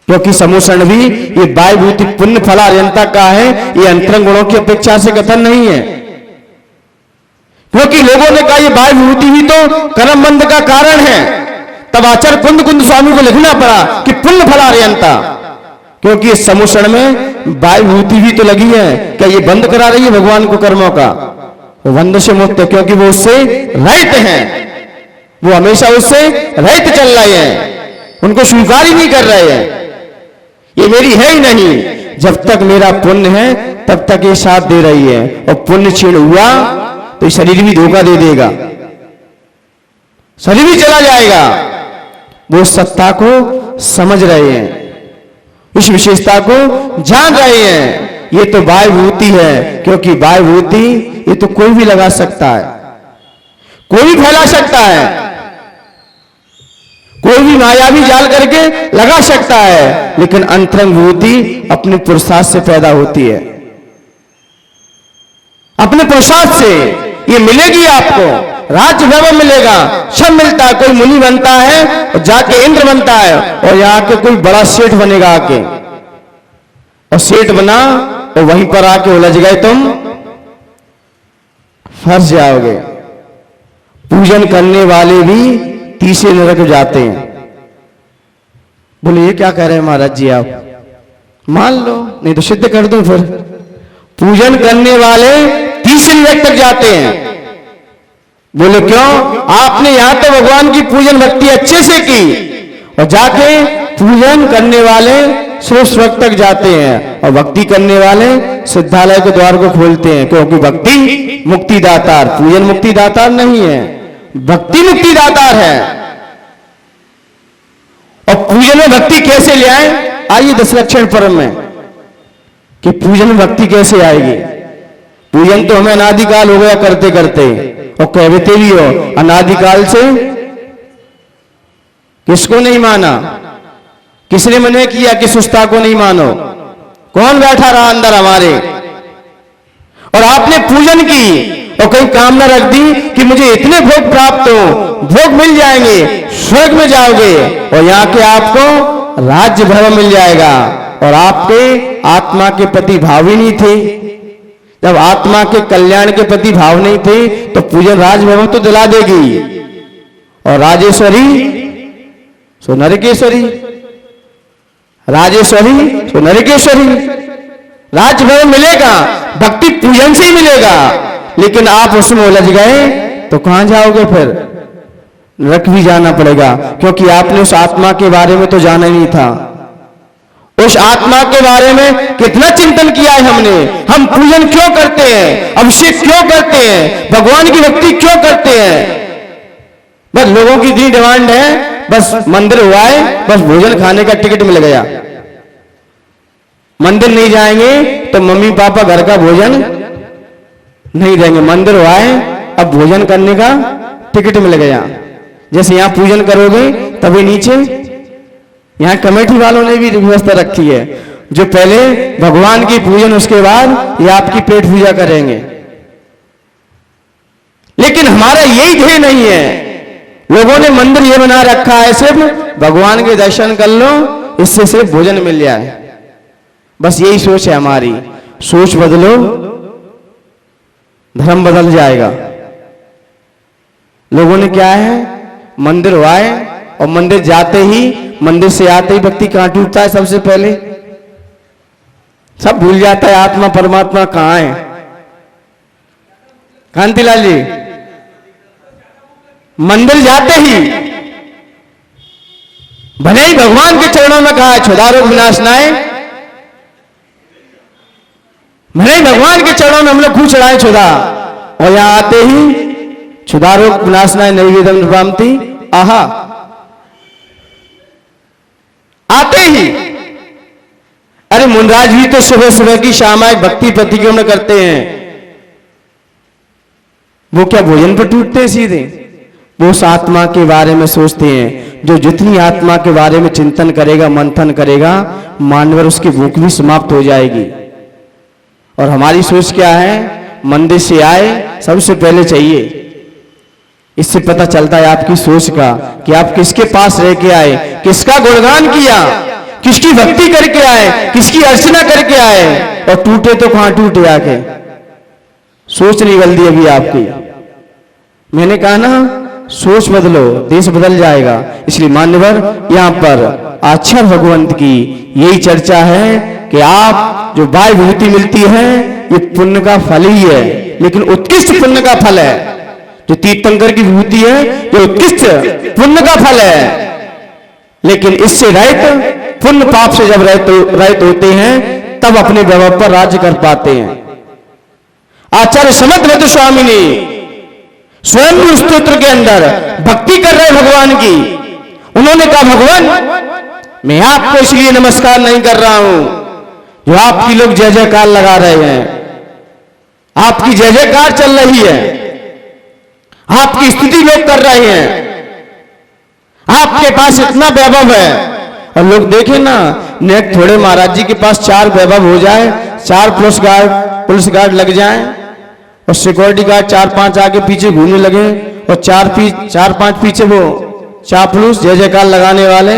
क्योंकि समूषण भी ये बाह्यभूति पुण्य फलार्यंता का है, ये अंतरंग गुणों की अपेक्षा से कथन नहीं है। क्योंकि लोगों ने कहा ये बाह्यभूति ही तो कर्म बंध का कारण है। तब आचार्य कुंद कुंद स्वामी को लिखना पड़ा कि पुण्य फलार्यंता, क्योंकि इस समूषण में बाह्यभूति भी तो लगी है। क्या ये बंद करा रही है भगवान को कर्मों का? वो बंध से मुक्त है, क्योंकि वो उससे रहित हैं, वो हमेशा उससे रहित चल रहे हैं, उनको स्वीकार ही नहीं कर रहे हैं। ये मेरी है ही नहीं। जब तक मेरा पुण्य है तब तक ये साथ दे रही है, और पुण्य क्षीण हुआ तो शरीर भी धोखा दे देगा, शरीर भी चला जाएगा। वो सत्ता को समझ रहे हैं, इस विशेषता को जान रहे हैं। ये तो बाह्यभूति है, क्योंकि बाह्यभूति ये तो कोई भी लगा सकता है, कोई भी फैला सकता है, कोई भी मायावी जाल करके लगा सकता है। लेकिन अंतरंग भूति अपने पुरुषार्थ से पैदा होती है, अपने पुरुषार्थ से ये मिलेगी आपको। राज्य वैभव मिलेगा, सब मिलता है। कोई मुनि बनता है और जाके इंद्र बनता है, और यहां के कोई बड़ा सेठ बनेगा आके, और सेठ बना और वहीं पर आके उलझ गए, तुम फंस जाओगे। पूजन करने वाले भी तीसरे नरक जाते हैं। बोले ये क्या कह रहे हैं महाराज जी आप? मान लो, नहीं तो सिद्ध कर दो फिर। पूजन करने वाले तीसरे नरक तक जाते हैं। बोले क्यों? आपने यहां तो भगवान की पूजन भक्ति अच्छे से की, और जाके पूजन करने वाले सिर्फ स्वर्ग तक जाते हैं, और भक्ति करने वाले सिद्धालय के द्वार को खोलते हैं। क्योंकि भक्ति मुक्तिदातार, पूजन मुक्तिदातार नहीं है, भक्ति मुक्तिदातार है। और पूजन में भक्ति कैसे ले आए? आइए 10 लक्षण परम में कि पूजन में भक्ति कैसे आएगी। पूजन तो हमें अनादिकाल हो गया करते करते, और कहते भी हो अनादिकाल से। किसको नहीं माना? किसने मने किया कि सुस्ता को नहीं मानो? कौन बैठा रहा अंदर हमारे? और आपने पूजन की और कहीं कामना रख दी कि मुझे इतने भोग प्राप्त हो, भोग मिल जाएंगे, स्वर्ग में जाओगे, और यहां के आपको राज्य भव मिल जाएगा, और आपके आत्मा के प्रति भाव ही नहीं थे। जब आत्मा के कल्याण के प्रति भाव नहीं थे तो पूजन राज भव तो दिला देगी, और राजेश्वरी सो नरकेश्वरी, राजेश्वरी सो नरकेश्वरी। राज भव मिलेगा, भक्ति पूजन से ही मिलेगा। लेकिन आप उसमें उलझ गए तो कहां जाओगे? फिर नरक भी जाना पड़ेगा, क्योंकि आपने उस आत्मा के बारे में तो जाना ही नहीं था। उस आत्मा के बारे में कितना चिंतन किया है हमने। हम पूजन क्यों करते हैं, अभिषेक क्यों करते हैं, भगवान की भक्ति क्यों करते हैं? बस लोगों की इतनी डिमांड है बस मंदिर हुआ है, बस भोजन खाने का टिकट मिल गया। मंदिर नहीं जाएंगे तो मम्मी पापा घर का भोजन नहीं देंगे। मंदिर हुआ है, अब भोजन करने का टिकट मिल गया। जैसे यहां पूजन करोगे तभी नीचे यहां कमेटी वालों ने भी व्यवस्था रखी है, जो पहले भगवान की पूजन उसके बाद ये आपकी पेट पूजा करेंगे। लेकिन हमारा यही ध्येय नहीं है। लोगों ने मंदिर ये बना रखा है सिर्फ भगवान के दर्शन कर लो, इससे सिर्फ भोजन मिल जाए, बस यही सोच है हमारी। सोच बदलो, धर्म बदल जाएगा। लोगों ने क्या है, मंदिर हुआ है और मंदिर जाते ही, मंदिर से आते ही व्यक्ति कहां टूटता है, सबसे पहले सब भूल जाता है आत्मा परमात्मा कहां है। कांतिलाल जी, मंदिर जाते ही भले ही भगवान के चरणों में कहा है क्षुधारोग विनाशनाय, भले ही भगवान के चरणों में हम लोग खूब चढ़ाए क्षुधा, और यहां आते ही क्षुधारोग विनाशनाय नैवेद्यम निपामति आहा, आते ही। अरे मुनराज भी तो सुबह सुबह की सामायिक भक्ति प्रतिक्रमण करते हैं, वो क्या भोजन पर टूटते हैं सीधे? वो उस आत्मा के बारे में सोचते हैं, जो जितनी आत्मा के बारे में चिंतन करेगा, मंथन करेगा, मानवर उसकी भूख भी समाप्त हो जाएगी। और हमारी सोच क्या है, मंदिर से आए सबसे पहले चाहिए। इससे पता चलता है आपकी सोच का कि आप किसके पास रह के आए, किसका गुणगान किया, किसकी भक्ति करके आए, किसकी अर्चना करके आए, और टूटे तो कहां टूटे आके। सोच नहीं बदली अभी आपकी। मैंने कहा ना, सोच बदलो, देश बदल जाएगा। इसलिए मान्यवर, यहां पर आचार्य भगवंत की यही चर्चा है कि आप जो बाह्य विभूति मिलती है ये पुण्य का फल ही है, लेकिन उत्कृष्ट पुण्य का फल है। जो तीर्थंकर की विभूति है जो उत्कृष्ट पुण्य का फल है, लेकिन इससे रहित, पुण्य पाप से जब रहित होते हैं तब अपने वैभव पर राज्य कर पाते हैं। आचार्य समर्थ स्वामी ने स्वयं स्तोत्र के अंदर भक्ति कर रहे भगवान की, उन्होंने कहा भगवान मैं आपको इसलिए नमस्कार नहीं कर रहा हूं जो आपकी लोग जय जयकार लगा रहे हैं, आपकी जय जयकार चल रही है, आपकी स्तुति लोग कर रहे हैं, आपके पास इतना वैभव है। और लोग देखें ना, नेक थोड़े महाराज जी के पास 4 वैभव हो जाए, 4 पुलिस गार्ड लग जाए और सिक्योरिटी गार्ड 4-5 आगे पीछे घूमने लगे और 4-5 पीछे वो चापलूस जय जयकार लगाने वाले,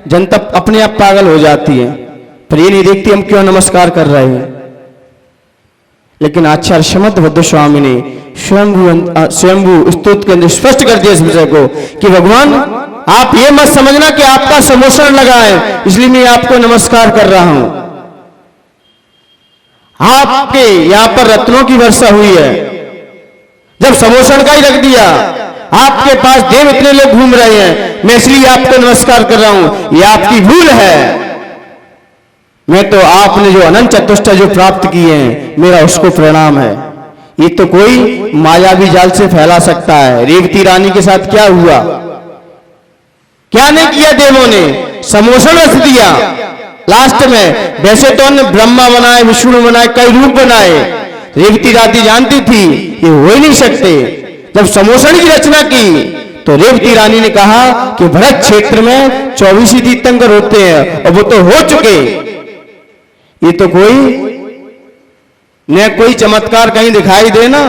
जनता अपने आप पागल हो जाती है, पर ये नहीं देखती हम क्यों नमस्कार कर रहे हैं। लेकिन आचार्य समर्थ स्वामी ने स्वयंभू स्तोत्र के अंदर स्पष्ट कर दिया इस विषय को कि भगवान आप ये मत समझना कि आपका समोषण लगा है इसलिए मैं आपको नमस्कार कर रहा हूं। आपके यहां पर रत्नों की वर्षा हुई है, जब समोषण का ही रख दिया, आपके पास देव इतने लोग घूम रहे हैं, मैं इसलिए आपको नमस्कार कर रहा हूं, ये आपकी भूल है। मैं तो आपने जो अनंत चतुष्टय जो प्राप्त किए हैं मेरा उसको प्रणाम है। ये तो कोई मायावी जाल से फैला सकता है। रेवती रानी के साथ क्या हुआ, क्या नहीं किया देवों ने, समोषण रख दिया लास्ट में। वैसे तो उन्होंने ब्रह्मा बनाए, विष्णु बनाए, कई रूप बनाए, रेवती रानी जानती थी ये हो ही नहीं सकते। जब समोषण की रचना की तो रेवती रानी ने कहा कि भरत क्षेत्र में 24 ही तीर्थंकर होते हैं और वो तो हो चुके, ये तो कोई चमत्कार कहीं दिखाई दे ना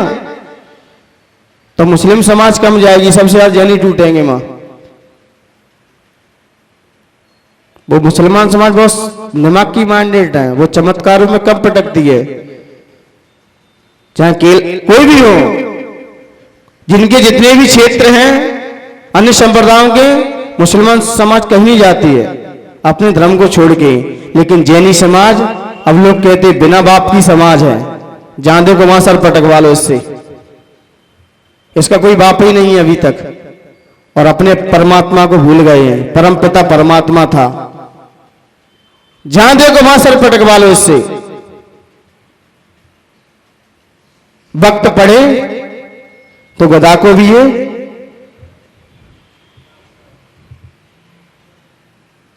तो मुस्लिम समाज कम जाएगी, सबसे ज्यादा जैनी टूटेंगे मां। वो मुसलमान समाज बहुत दिमाग की माइंडेड है, वो चमत्कारों में कम पटकती है। चाहे कोई भी हो, जिनके जितने भी क्षेत्र हैं अन्य संप्रदायों के, मुसलमान समाज कहीं नहीं जाती है अपने धर्म को छोड़ के। लेकिन जैनी समाज, अब लोग कहते हैं बिना बाप की समाज है, जहां देखो वहां सर पटकवा लो इससे, इसका कोई बाप ही नहीं है अभी तक, और अपने परमात्मा को भूल गए हैं। परम पिता परमात्मा था, जहां देखो वहां सर पटकवा लो इससे। वक्त पड़े तो गदा को भी ये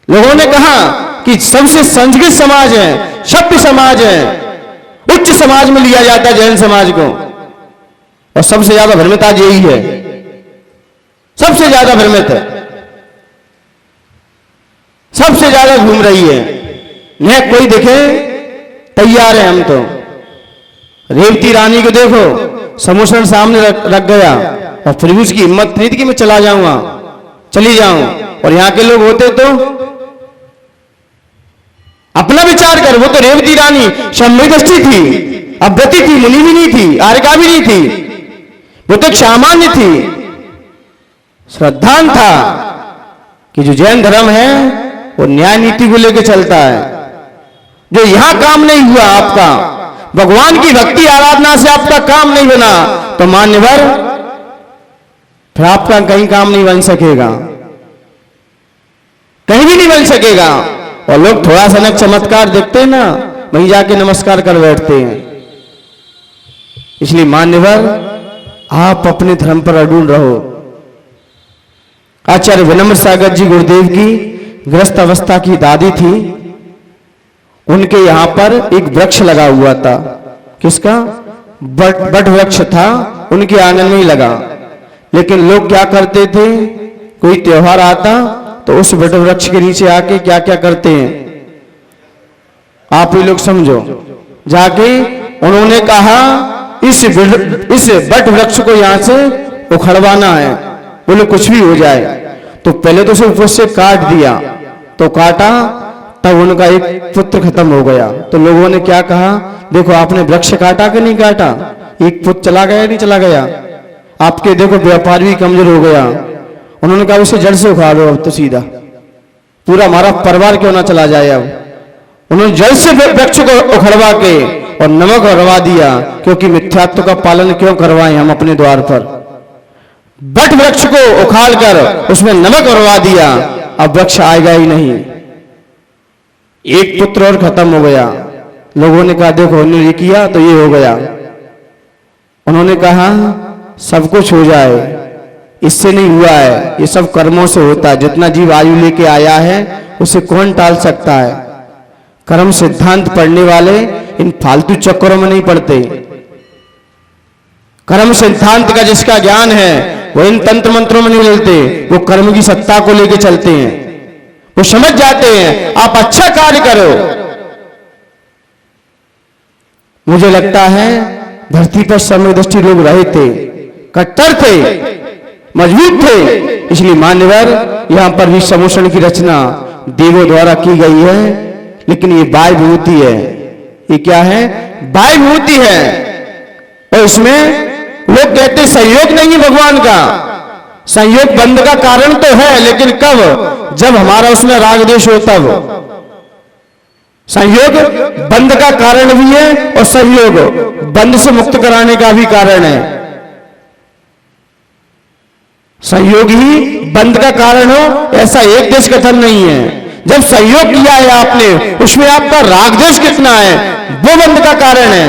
लोगों ने कहा कि सबसे संस्कृत समाज है, सभ्य समाज है, उच्च समाज में लिया जाता है जैन समाज को, और सबसे ज्यादा भ्रमित आज यही है, सबसे ज्यादा भ्रमित है, सबसे ज्यादा घूम रही है। न कोई दिखे तैयार है हम तो। रेवती रानी को देखो, समोसन सामने रख गया और फिर भी उसकी हिम्मत नहीं थी कि मैं चला जाऊंगा, चली जाऊं। और यहां के लोग होते तो अपना विचार कर, वो तो रेवती रानी संवेदनशील थी, अव्रती थी, मुनि भी नहीं थी, आर्का भी नहीं थी, वो तो एक सामान्य थी। श्रद्धान था कि जो जैन धर्म है वो न्याय नीति को लेकर चलता है। जो यहां काम नहीं हुआ आपका, भगवान की भक्ति आराधना से आपका काम नहीं बना, तो मान्यवर फिर आपका कहीं काम नहीं बन सकेगा, कहीं भी नहीं बन सकेगा। और लोग थोड़ा सा न चमत्कार देखते हैं ना, वहीं जाके नमस्कार कर बैठते हैं। इसलिए मान्यवर आप अपने धर्म पर अड़ूल रहो। आचार्य विनम्र सागर जी गुरुदेव की गृहस्थ अवस्था की दादी थी, उनके यहां पर एक वृक्ष लगा हुआ था। किसका? बट वृक्ष था, उनके आंगन में ही लगा। लेकिन लोग क्या करते थे, कोई त्योहार आता तो उस बट वृक्ष के नीचे आके क्या क्या करते हैं आप ही लोग समझो। जाके उन्होंने कहा इस बट वृक्ष को यहां से उखड़वाना है, बोले कुछ भी हो जाए। तो पहले तो उसे ऊपर से काट दिया, तो काटा, तब उनका एक पुत्र खत्म हो गया। तो लोगों ने क्या कहा, देखो आपने वृक्ष काटा कि नहीं काटा, एक पुत्र चला गया नहीं चला गया, आपके देखो व्यापार भी कमजोर हो गया। उन्होंने कहा उसे जड़ से उखाड़ दो, अब तो सीधा पूरा हमारा परिवार क्यों ना चला जाए। अब उन्होंने जड़ से वृक्ष को उखड़वा के और नमक उड़वा दिया, क्योंकि मिथ्यात्व का पालन क्यों करवाएं हम अपने द्वार पर। बट वृक्ष को उखाड़ कर उसमें नमक उड़वा दिया, अब वृक्ष आएगा ही नहीं। एक पुत्र और खत्म हो गया। लोगों ने कहा देखो उन्होंने ये किया तो ये हो गया। उन्होंने कहा सब कुछ हो जाए, इससे नहीं हुआ है, ये सब कर्मों से होता है। जितना जीव आयु लेके आया है उसे कौन टाल सकता है। कर्म सिद्धांत पढ़ने वाले इन फालतू चक्करों में नहीं पड़ते। कर्म सिद्धांत का जिसका ज्ञान है वो इन तंत्र मंत्रों में नहीं मिलते, वो कर्म की सत्ता को लेके चलते हैं। वो समझ जाते हैं आप अच्छा कार्य करो। मुझे लगता है धरती पर समदृष्टि लोग रहे थे, कट्टर थे, मजबूत थे। इसलिए मान्यवर यहां पर भी समोषण की रचना देवों द्वारा की गई है। लेकिन ये बाह्य विभूति है, ये क्या है? बाह्य विभूति है। और इसमें लोग कहते संयोग नहीं है भगवान का। संयोग बंध का कारण तो है, लेकिन कब? जब हमारा उसमें राग द्वेष हो तब। संयोग बंध का कारण भी है और संयोग बंध से मुक्त कराने का भी कारण है। संयोग ही बंध का कारण हो ऐसा एक देश कथन नहीं है। जब संयोग किया है आपने, उसमें आपका राग द्वेष कितना है वो बंध का कारण है।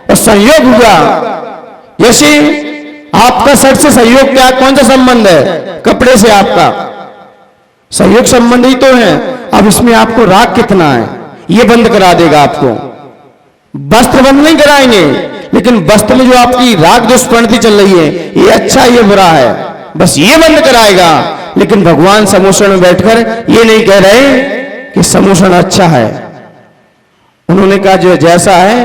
और संयोग हुआ, जैसे आपका शर्ट से संयोग क्या, कौन सा संबंध है? कपड़े से आपका संयोग संबंध ही तो है। अब इसमें आपको राग कितना है ये बंद करा देगा आपको। वस्त्र बंद नहीं कराएंगे, लेकिन वस्त्र में जो आपकी राग द्वेष प्रवृत्ति चल रही है, ये अच्छा ये बुरा है, बस ये बंद कराएगा। लेकिन भगवान समोषण में बैठकर ये नहीं कह रहे कि समोषण अच्छा है। उन्होंने कहा जो जैसा है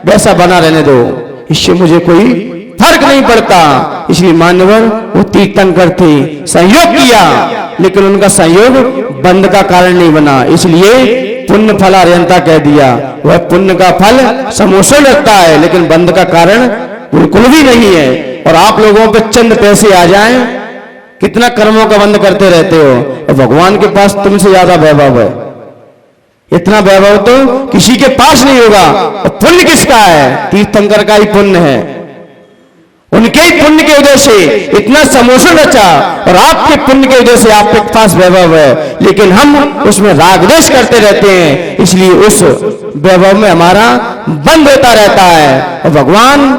वैसा बना रहने दो, इससे मुझे कोई फर्क नहीं पड़ता। इसलिए मान्यवर वो तीर्थंकर थे, संयोग किया, लेकिन उनका संयोग बंध का कारण नहीं बना। इसलिए पुण्य फल अर्यंता कह दिया। वह पुण्य का फल समोषण रखता है, लेकिन बंध का कारण बिल्कुल भी नहीं है। और आप लोगों पे चंद पैसे आ जाएं, कितना कर्मों का बंद करते रहते हो। और भगवान के पास तुमसे ज्यादा वैभव है, इतना वैभव तो किसी के पास नहीं होगा। और पुण्य किसका है? तीर्थंकर का ही पुण्य है। उनके ही पुण्य के वजह से इतना समोषण रचा, और आपके पुण्य के वजह से आपके पास वैभव है। लेकिन हम उसमें राग द्वेष करते रहते हैं, इसलिए उस वैभव में हमारा बंद होता रहता है। और भगवान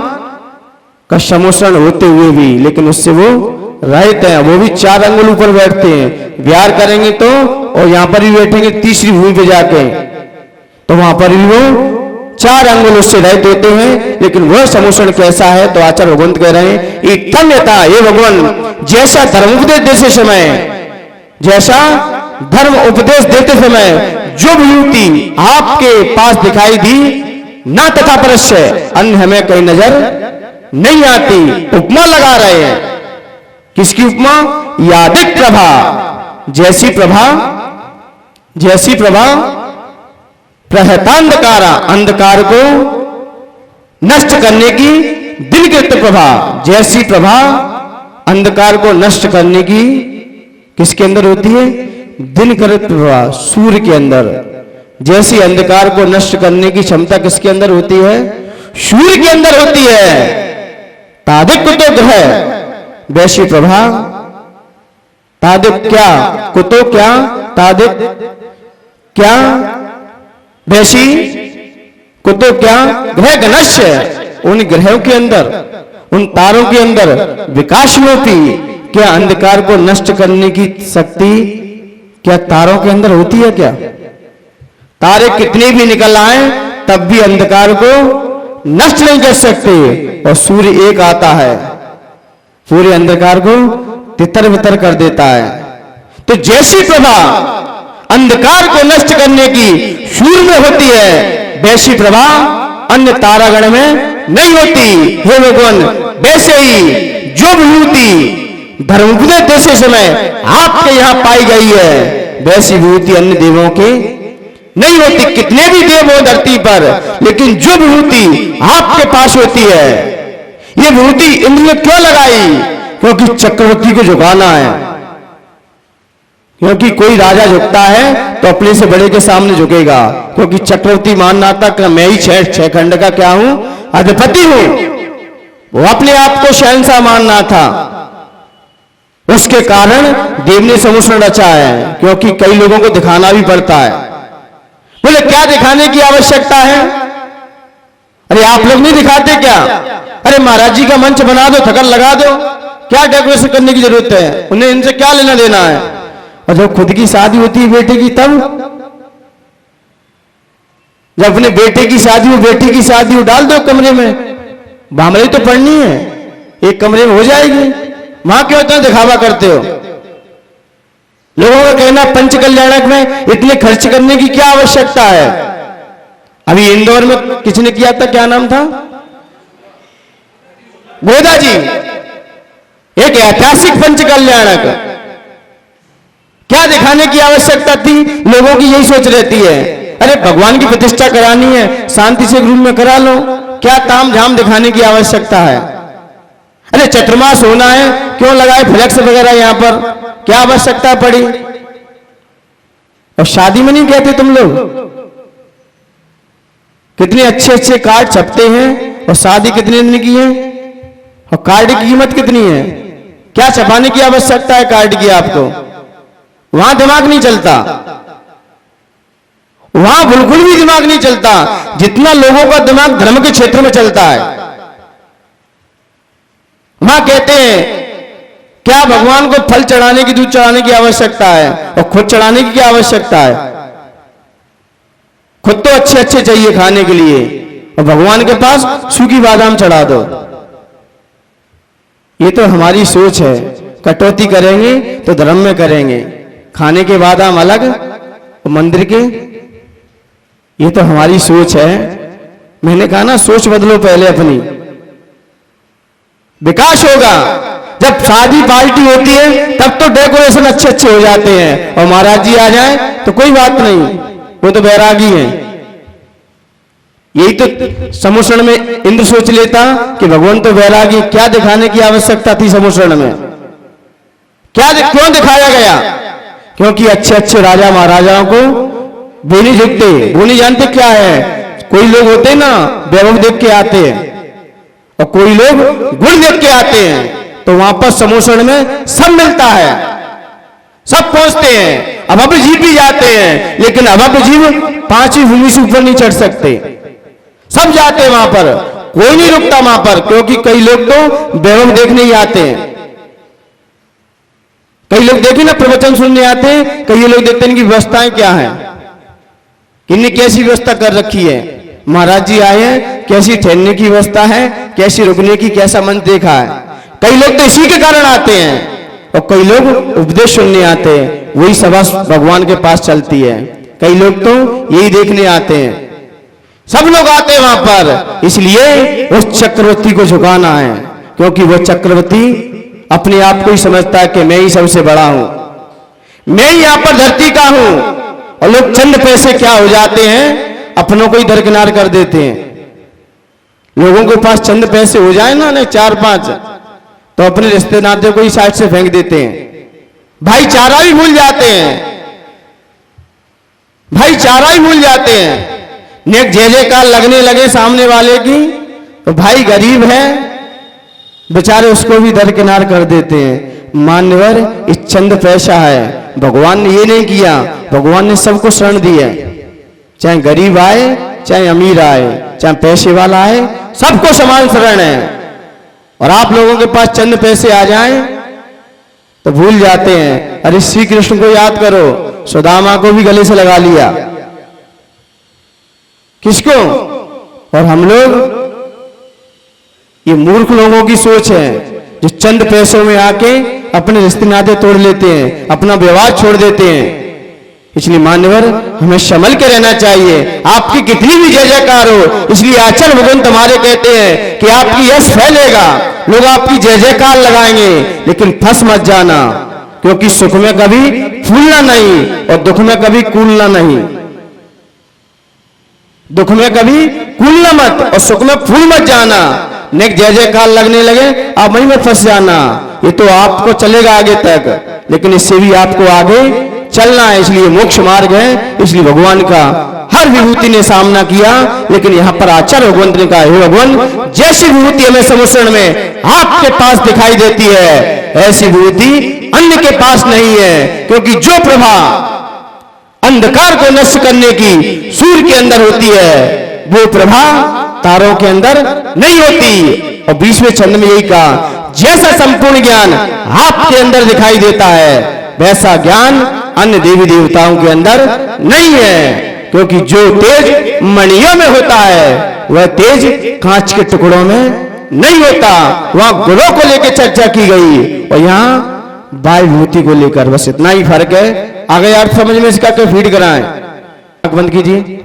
का समोषण होते हुए भी, लेकिन उससे वो रहते हैं, वो भी 4 अंगुल ऊपर बैठते हैं। विहार करेंगे तो, और यहां पर भी बैठेंगे तीसरी भूमि पे जाके, तो वहां पर भी वो 4 अंगुल उससे रहित होते हैं। लेकिन वह समोषण कैसा है, तो आचार्य भगवंत कह रहे हैं ये धन्यता ये भगवान, जैसा धर्म उपदेश देते समय, जैसा धर्म उपदेश देते समय जो विभूति आपके पास दिखाई दी, ना तथा परस्य अन्य हमें कहीं नजर नहीं आती। उपमा लगा रहे हैं, किसकी उपमा? यादिक प्रभा, जैसी प्रभा, जैसी प्रभा प्रहतांधकारा, अंधकार को नष्ट करने की दिनकृत प्रभा, जैसी प्रभा अंधकार को नष्ट करने की किसके अंदर होती है? दिनकृत प्रभा, सूर्य के अंदर। जैसी अंधकार को नष्ट करने की क्षमता किसके अंदर होती है? सूर्य के अंदर होती है। तादिक कुतो ग्रह वैसी प्रभा, तादिक क्या कुतो क्या तादिक क्या वैसी कुतो क्या ग्रह गणस्य, उन ग्रहों के अंदर, उन तारों के अंदर विकास होती, क्या अंधकार को नष्ट करने की शक्ति क्या तारों के अंदर होती है? क्या तारे कितने भी निकल आए तब भी अंधकार को नष्ट नहीं कर सकते। और सूर्य एक आता है, पूरे अंधकार को तितर बितर कर देता है। तो जैसी प्रभा अंधकार को नष्ट करने की सूर्य में होती है, वैसी प्रभा अन्य तारागण में नहीं होती। हे भगवान, वैसे ही जो विभूति धर्म उपदेश देते समय आपके यहां पाई गई है, वैसी विभूति अन्य देवों के नहीं होती। कितने भी देव हो धरती पर, लेकिन जो विभूति आपके पास होती है, ये विभूति इंद्र ने क्यों लगाई? क्योंकि चक्रवर्ती को झुकाना है। क्योंकि कोई राजा झुकता है तो अपने से बड़े के सामने झुकेगा, क्योंकि चक्रवर्ती मानना था कि मैं ही छह खंड का क्या हूं? अधिपति हूं। वो अपने आप को शहंशाह मानना था। उसके कारण देव ने समोषण रचा है, क्योंकि कई लोगों को दिखाना भी पड़ता है। बोले क्या दिखाने की आवश्यकता है? अरे आप लोग नहीं दिखाते क्या? अरे महाराज जी का मंच बना दो, थकन लगा दो, क्या डेकोरेशन करने की जरूरत है? उन्हें इनसे क्या लेना देना है? और जब खुद की शादी होती है बेटे की, तब जब अपने बेटे की शादी हो, बेटी की शादी हो, डाल दो कमरे में। बामरी तो पढ़नी है, एक कमरे में हो जाएगी। वहां क्यों इतना दिखावा करते हो? लोगों का कहना पंच कल्याणक में इतने खर्च करने की क्या आवश्यकता है? अभी इंदौर में किसने किया था, क्या नाम था? गोदा जी, एक ऐतिहासिक पंच कल्याणक। क्या दिखाने की आवश्यकता थी? लोगों की यही सोच रहती है, अरे भगवान की प्रतिष्ठा करानी है, शांति से रूम में करा लो, क्या ताम झाम दिखाने की आवश्यकता है? अरे चतुर्मास होना है, क्यों लगाए फ्लेक्स वगैरह यहां पर, क्या आवश्यकता पड़ी? और शादी में नहीं कहते तुम लोग? कितने अच्छे अच्छे कार्ड छपते हैं, और शादी कितने दिन की है, और कार्ड की कीमत कितनी है? क्या छपाने की आवश्यकता है कार्ड की आपको? वहां दिमाग नहीं चलता, वहां बिल्कुल भी दिमाग नहीं चलता जितना लोगों का दिमाग धर्म के क्षेत्र में चलता है। वहां कहते हैं क्या भगवान को फल चढ़ाने की, दूध चढ़ाने की आवश्यकता है, और खुद चढ़ाने की क्या आवश्यकता है? खुद तो अच्छे अच्छे चाहिए खाने के लिए, और भगवान के पास सूखी बादाम चढ़ा दो। ये तो हमारी सोच है। कटौती करेंगे तो धर्म में करेंगे, खाने के बादाम अलग और मंदिर के, ये तो हमारी सोच है। मैंने कहा ना, सोच बदलो पहले अपनी, विकास होगा। जब शादी पार्टी होती है तब तो डेकोरेशन अच्छे अच्छे हो जाते हैं, और महाराज जी आ जाए तो कोई बात नहीं, वो तो बैरागी है। यही तो समोषण में इंद्र सोच लेता कि भगवान तो बैरागी, क्या दिखाने की आवश्यकता थी समोषण में? क्यों दिखाया गया? क्योंकि अच्छे अच्छे राजा महाराजाओं को वो नहीं झुकते, वो नहीं जानते क्या है। कोई लोग होते ना वैभव देख के आते हैं, और कोई लोग गुण देख के आते हैं, तो वहां पर समोषण में सब मिलता है, सब पहुंचते हैं। अभव्य जीव भी जाते हैं, लेकिन अभव्य जीव 5वीं भूमि से ऊपर नहीं चढ़ सकते। सब जाते हैं वहां पर, कोई नहीं रुकता वहां पर, क्योंकि कई लोग तो वैभव देखने ही आते हैं। कई लोग देखे ना प्रवचन सुनने आते हैं, कई लोग देखते हैं इनकी व्यवस्थाएं क्या है, इनने कैसी व्यवस्था कर रखी है। महाराज जी आए हैं, कैसी ठहरने की व्यवस्था है, कैसी रुकने की, कैसा मंच देखा है। कई लोग तो इसी के कारण आते हैं और कई लोग उपदेश सुनने आते हैं, वही सभा भगवान के पास चलती है। कई लोग तो यही देखने आते हैं, सब लोग आते हैं वहां पर, इसलिए उस चक्रवर्ती को झुकाना है, क्योंकि वो चक्रवर्ती अपने आप को ही समझता है कि मैं ही सबसे बड़ा हूं, मैं ही यहां पर धरती का हूं। और लोग चंद पैसे क्या हो जाते हैं, अपनों को ही दरकिनार कर देते हैं। लोगों के पास चंद पैसे हो जाए ना 4-5, तो अपने रिश्ते नाते को ही साइड से फेंक देते हैं, भाईचारा भी भूल जाते हैं, भाईचारा ही भूल जाते हैं। नेक जय जयकार लगने लगे सामने वाले की, तो भाई गरीब है बेचारे उसको भी दरकिनार कर देते हैं। मान्यवर इस चंद पैसा है, भगवान ने ये नहीं किया, भगवान ने सबको शरण दी है, चाहे गरीब आए चाहे अमीर आए, चाहे पैसे वाला आए, सबको समान शरण है। और आप लोगों के पास चंद पैसे आ जाएं तो भूल जाते हैं, अरे श्री कृष्ण को याद करो, सुदामा को भी गले से लगा लिया, किसको? और हम लोग, ये मूर्ख लोगों की सोच है जो चंद पैसों में आके अपने रिश्ते नाते तोड़ लेते हैं, अपना व्यवहार छोड़ देते हैं। इसलिए मान्यवर हमें संभल के रहना चाहिए। आपकी कितनी भी जय जयकार हो, इसलिए आचार्य भगवान तुम्हारे कहते हैं कि आपकी यश फैलेगा, लोग आपकी जय जयकार लगाएंगे, लेकिन फंस मत जाना, क्योंकि सुख में कभी फूलना नहीं और दुख में कभी कूलना नहीं। दुख में कभी कूलना मत और सुख में फूल मत जाना। नेक जय जयकार लगने लगे आप वहीं में फंस जाना, ये तो आपको चलेगा आगे तक, लेकिन इससे भी आपको आगे चलना है। इसलिए मोक्ष मार्ग है, इसलिए भगवान का हर विभूति ने सामना किया, लेकिन यहां पर आचार्य भगवंत ने कहा, हे भगवान जैसी विभूति हमें समुद्र में आपके पास दिखाई देती है, ऐसी विभूति अन्य के पास नहीं है, क्योंकि जो प्रभा अंधकार को नष्ट करने की सूर्य के अंदर होती है, वो प्रभा तारों के अंदर नहीं होती। और 20वें छंद में यही कहा, जैसा संपूर्ण ज्ञान आपके अंदर दिखाई देता है, वैसा ज्ञान अन्य देवी देवताओं के अंदर नहीं है, क्योंकि जो तेज मणियों में होता है वह तेज कांच के टुकड़ों में नहीं होता। वहां गुणों को लेकर चर्चा की गई और यहाँ बाह्य विभूति को लेकर, बस इतना ही फर्क है। आगे आप समझ में इसका कोई फीड कराएं, बंद कीजिए।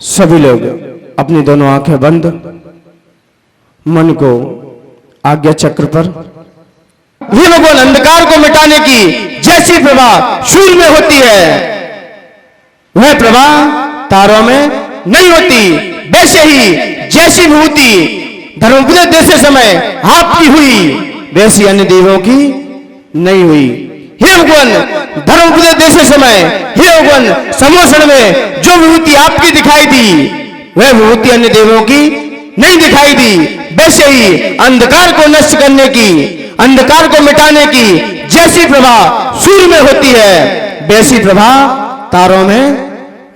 सभी लोग अपनी दोनों आंखें बंद, मन को आज्ञा चक्र पर। हे भगवान, अंधकार को मिटाने की जैसी प्रभा सूर्य में होती है, वह प्रभा तारों में नहीं होती। वैसे ही जैसी विभूति धर्मोपदेश देते समय आपकी हुई, वैसी अन्य देवों की नहीं हुई। हे भगवान, धर्मोपदेश देते समय, हे भगवान, समोषण में जो विभूति आपकी दिखाई दी, वह विभूति अन्य देवों की नहीं दिखाई दी। वैसे ही अंधकार को नष्ट करने की, अंधकार को मिटाने की जैसी प्रभा सूर्य में होती है, वैसी प्रभा तारों में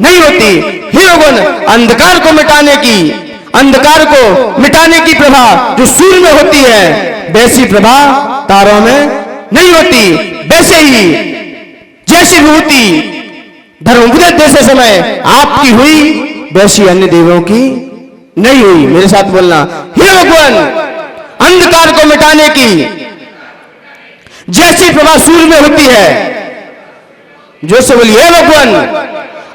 नहीं होती। हे भगवान, अंधकार को मिटाने की, अंधकार को मिटाने की प्रभा जो सूर्य में होती है, वैसी प्रभा तारों में नहीं होती। वैसे ही जैसी विभूति धर्मोपदेश देते समय आपकी हुई, वैसी अन्य देवों की नहीं हुई। मेरे साथ बोलना, हे भगवान, अंधकार को मिटाने की जैसी प्रभा सूर्य में होती है, जो से बोलिए, हे भगवान,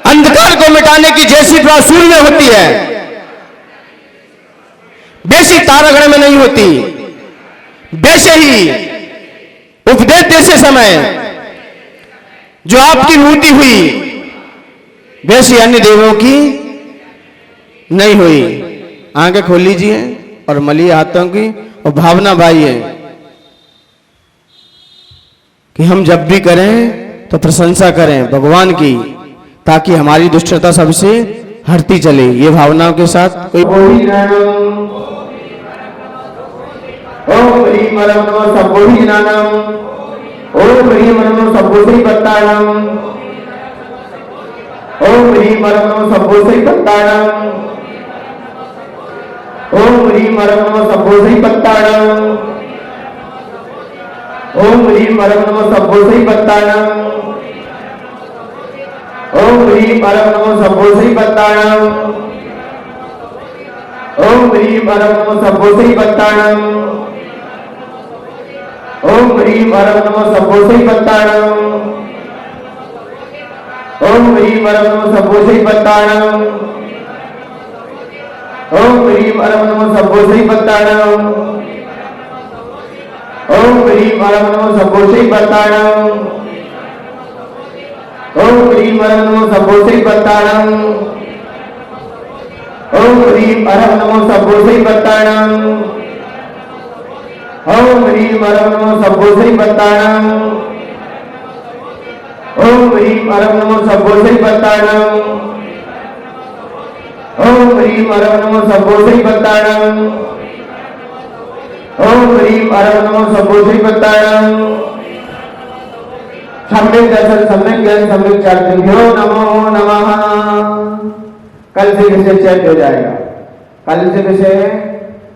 अंधकार को मिटाने की जैसी प्रभा सूर्य में होती है, बेसी तारागण में नहीं होती। वैसे ही उपदेश देते समय जो आपकी मूर्ति हुई वैसी अन्य देवों की नहीं हुई। आंखें खोल लीजिए और मलिए हाथों की और भावना बाइए कि हम जब भी करें तो प्रशंसा करें भगवान की, ताकि हमारी दुष्टता सबसे हटती चले। ये भावनाओं के साथ कोई ओम ह्रीं परम नमो सब्बोधि ज्ञानम, ओम ह्रीं परम नमो सब्बोधि पत्ताणम, ओम ह्रीं परम नमो सब्बोधि पत्ताणम, ओम ह्रीं परम नमो सब्बोधि पत्ताणम, ओम ह्रीं परम नमो सब्बोधि पत्ताणम, ओम ह्रीं परम नमो सब्बोधि पत्ताणम, ओम ह्रीं परम नमो सब्बोधि पत्ताणम, ओम ह्रीं परम नमो सब्बोधि पत्ताणम, ओम ह्रीं परम नमो सब्बोधि पत्ताणम, ओम ह्रीं परम नमो सब्बोधि पत्ताणम, ओम ह्रीं परम नमो सब्बोधि पत्ताणम, ओम ह्रीं परम नमो सब्बोधि पत्ताणम, ओम ह्रीं परम नमो सब्बोधि पत्ताणम, ओम ह्रीं परम नमो सब्बोधि पत्ताणम, ओम ह्रीं परम नमो सब्बोधि पत्ताणम, ओम ह्रीं परम नमो सब्बोधि पत्ताणम, ओम ह्रीं परम नमो सब्बोधि पत्ताणम। सम्यक दर्शन, सम्यक ज्ञान, सम्यक चारित्र्यो नमो नमः। कल से विषय चेंज हो जाएगा। कल से विषय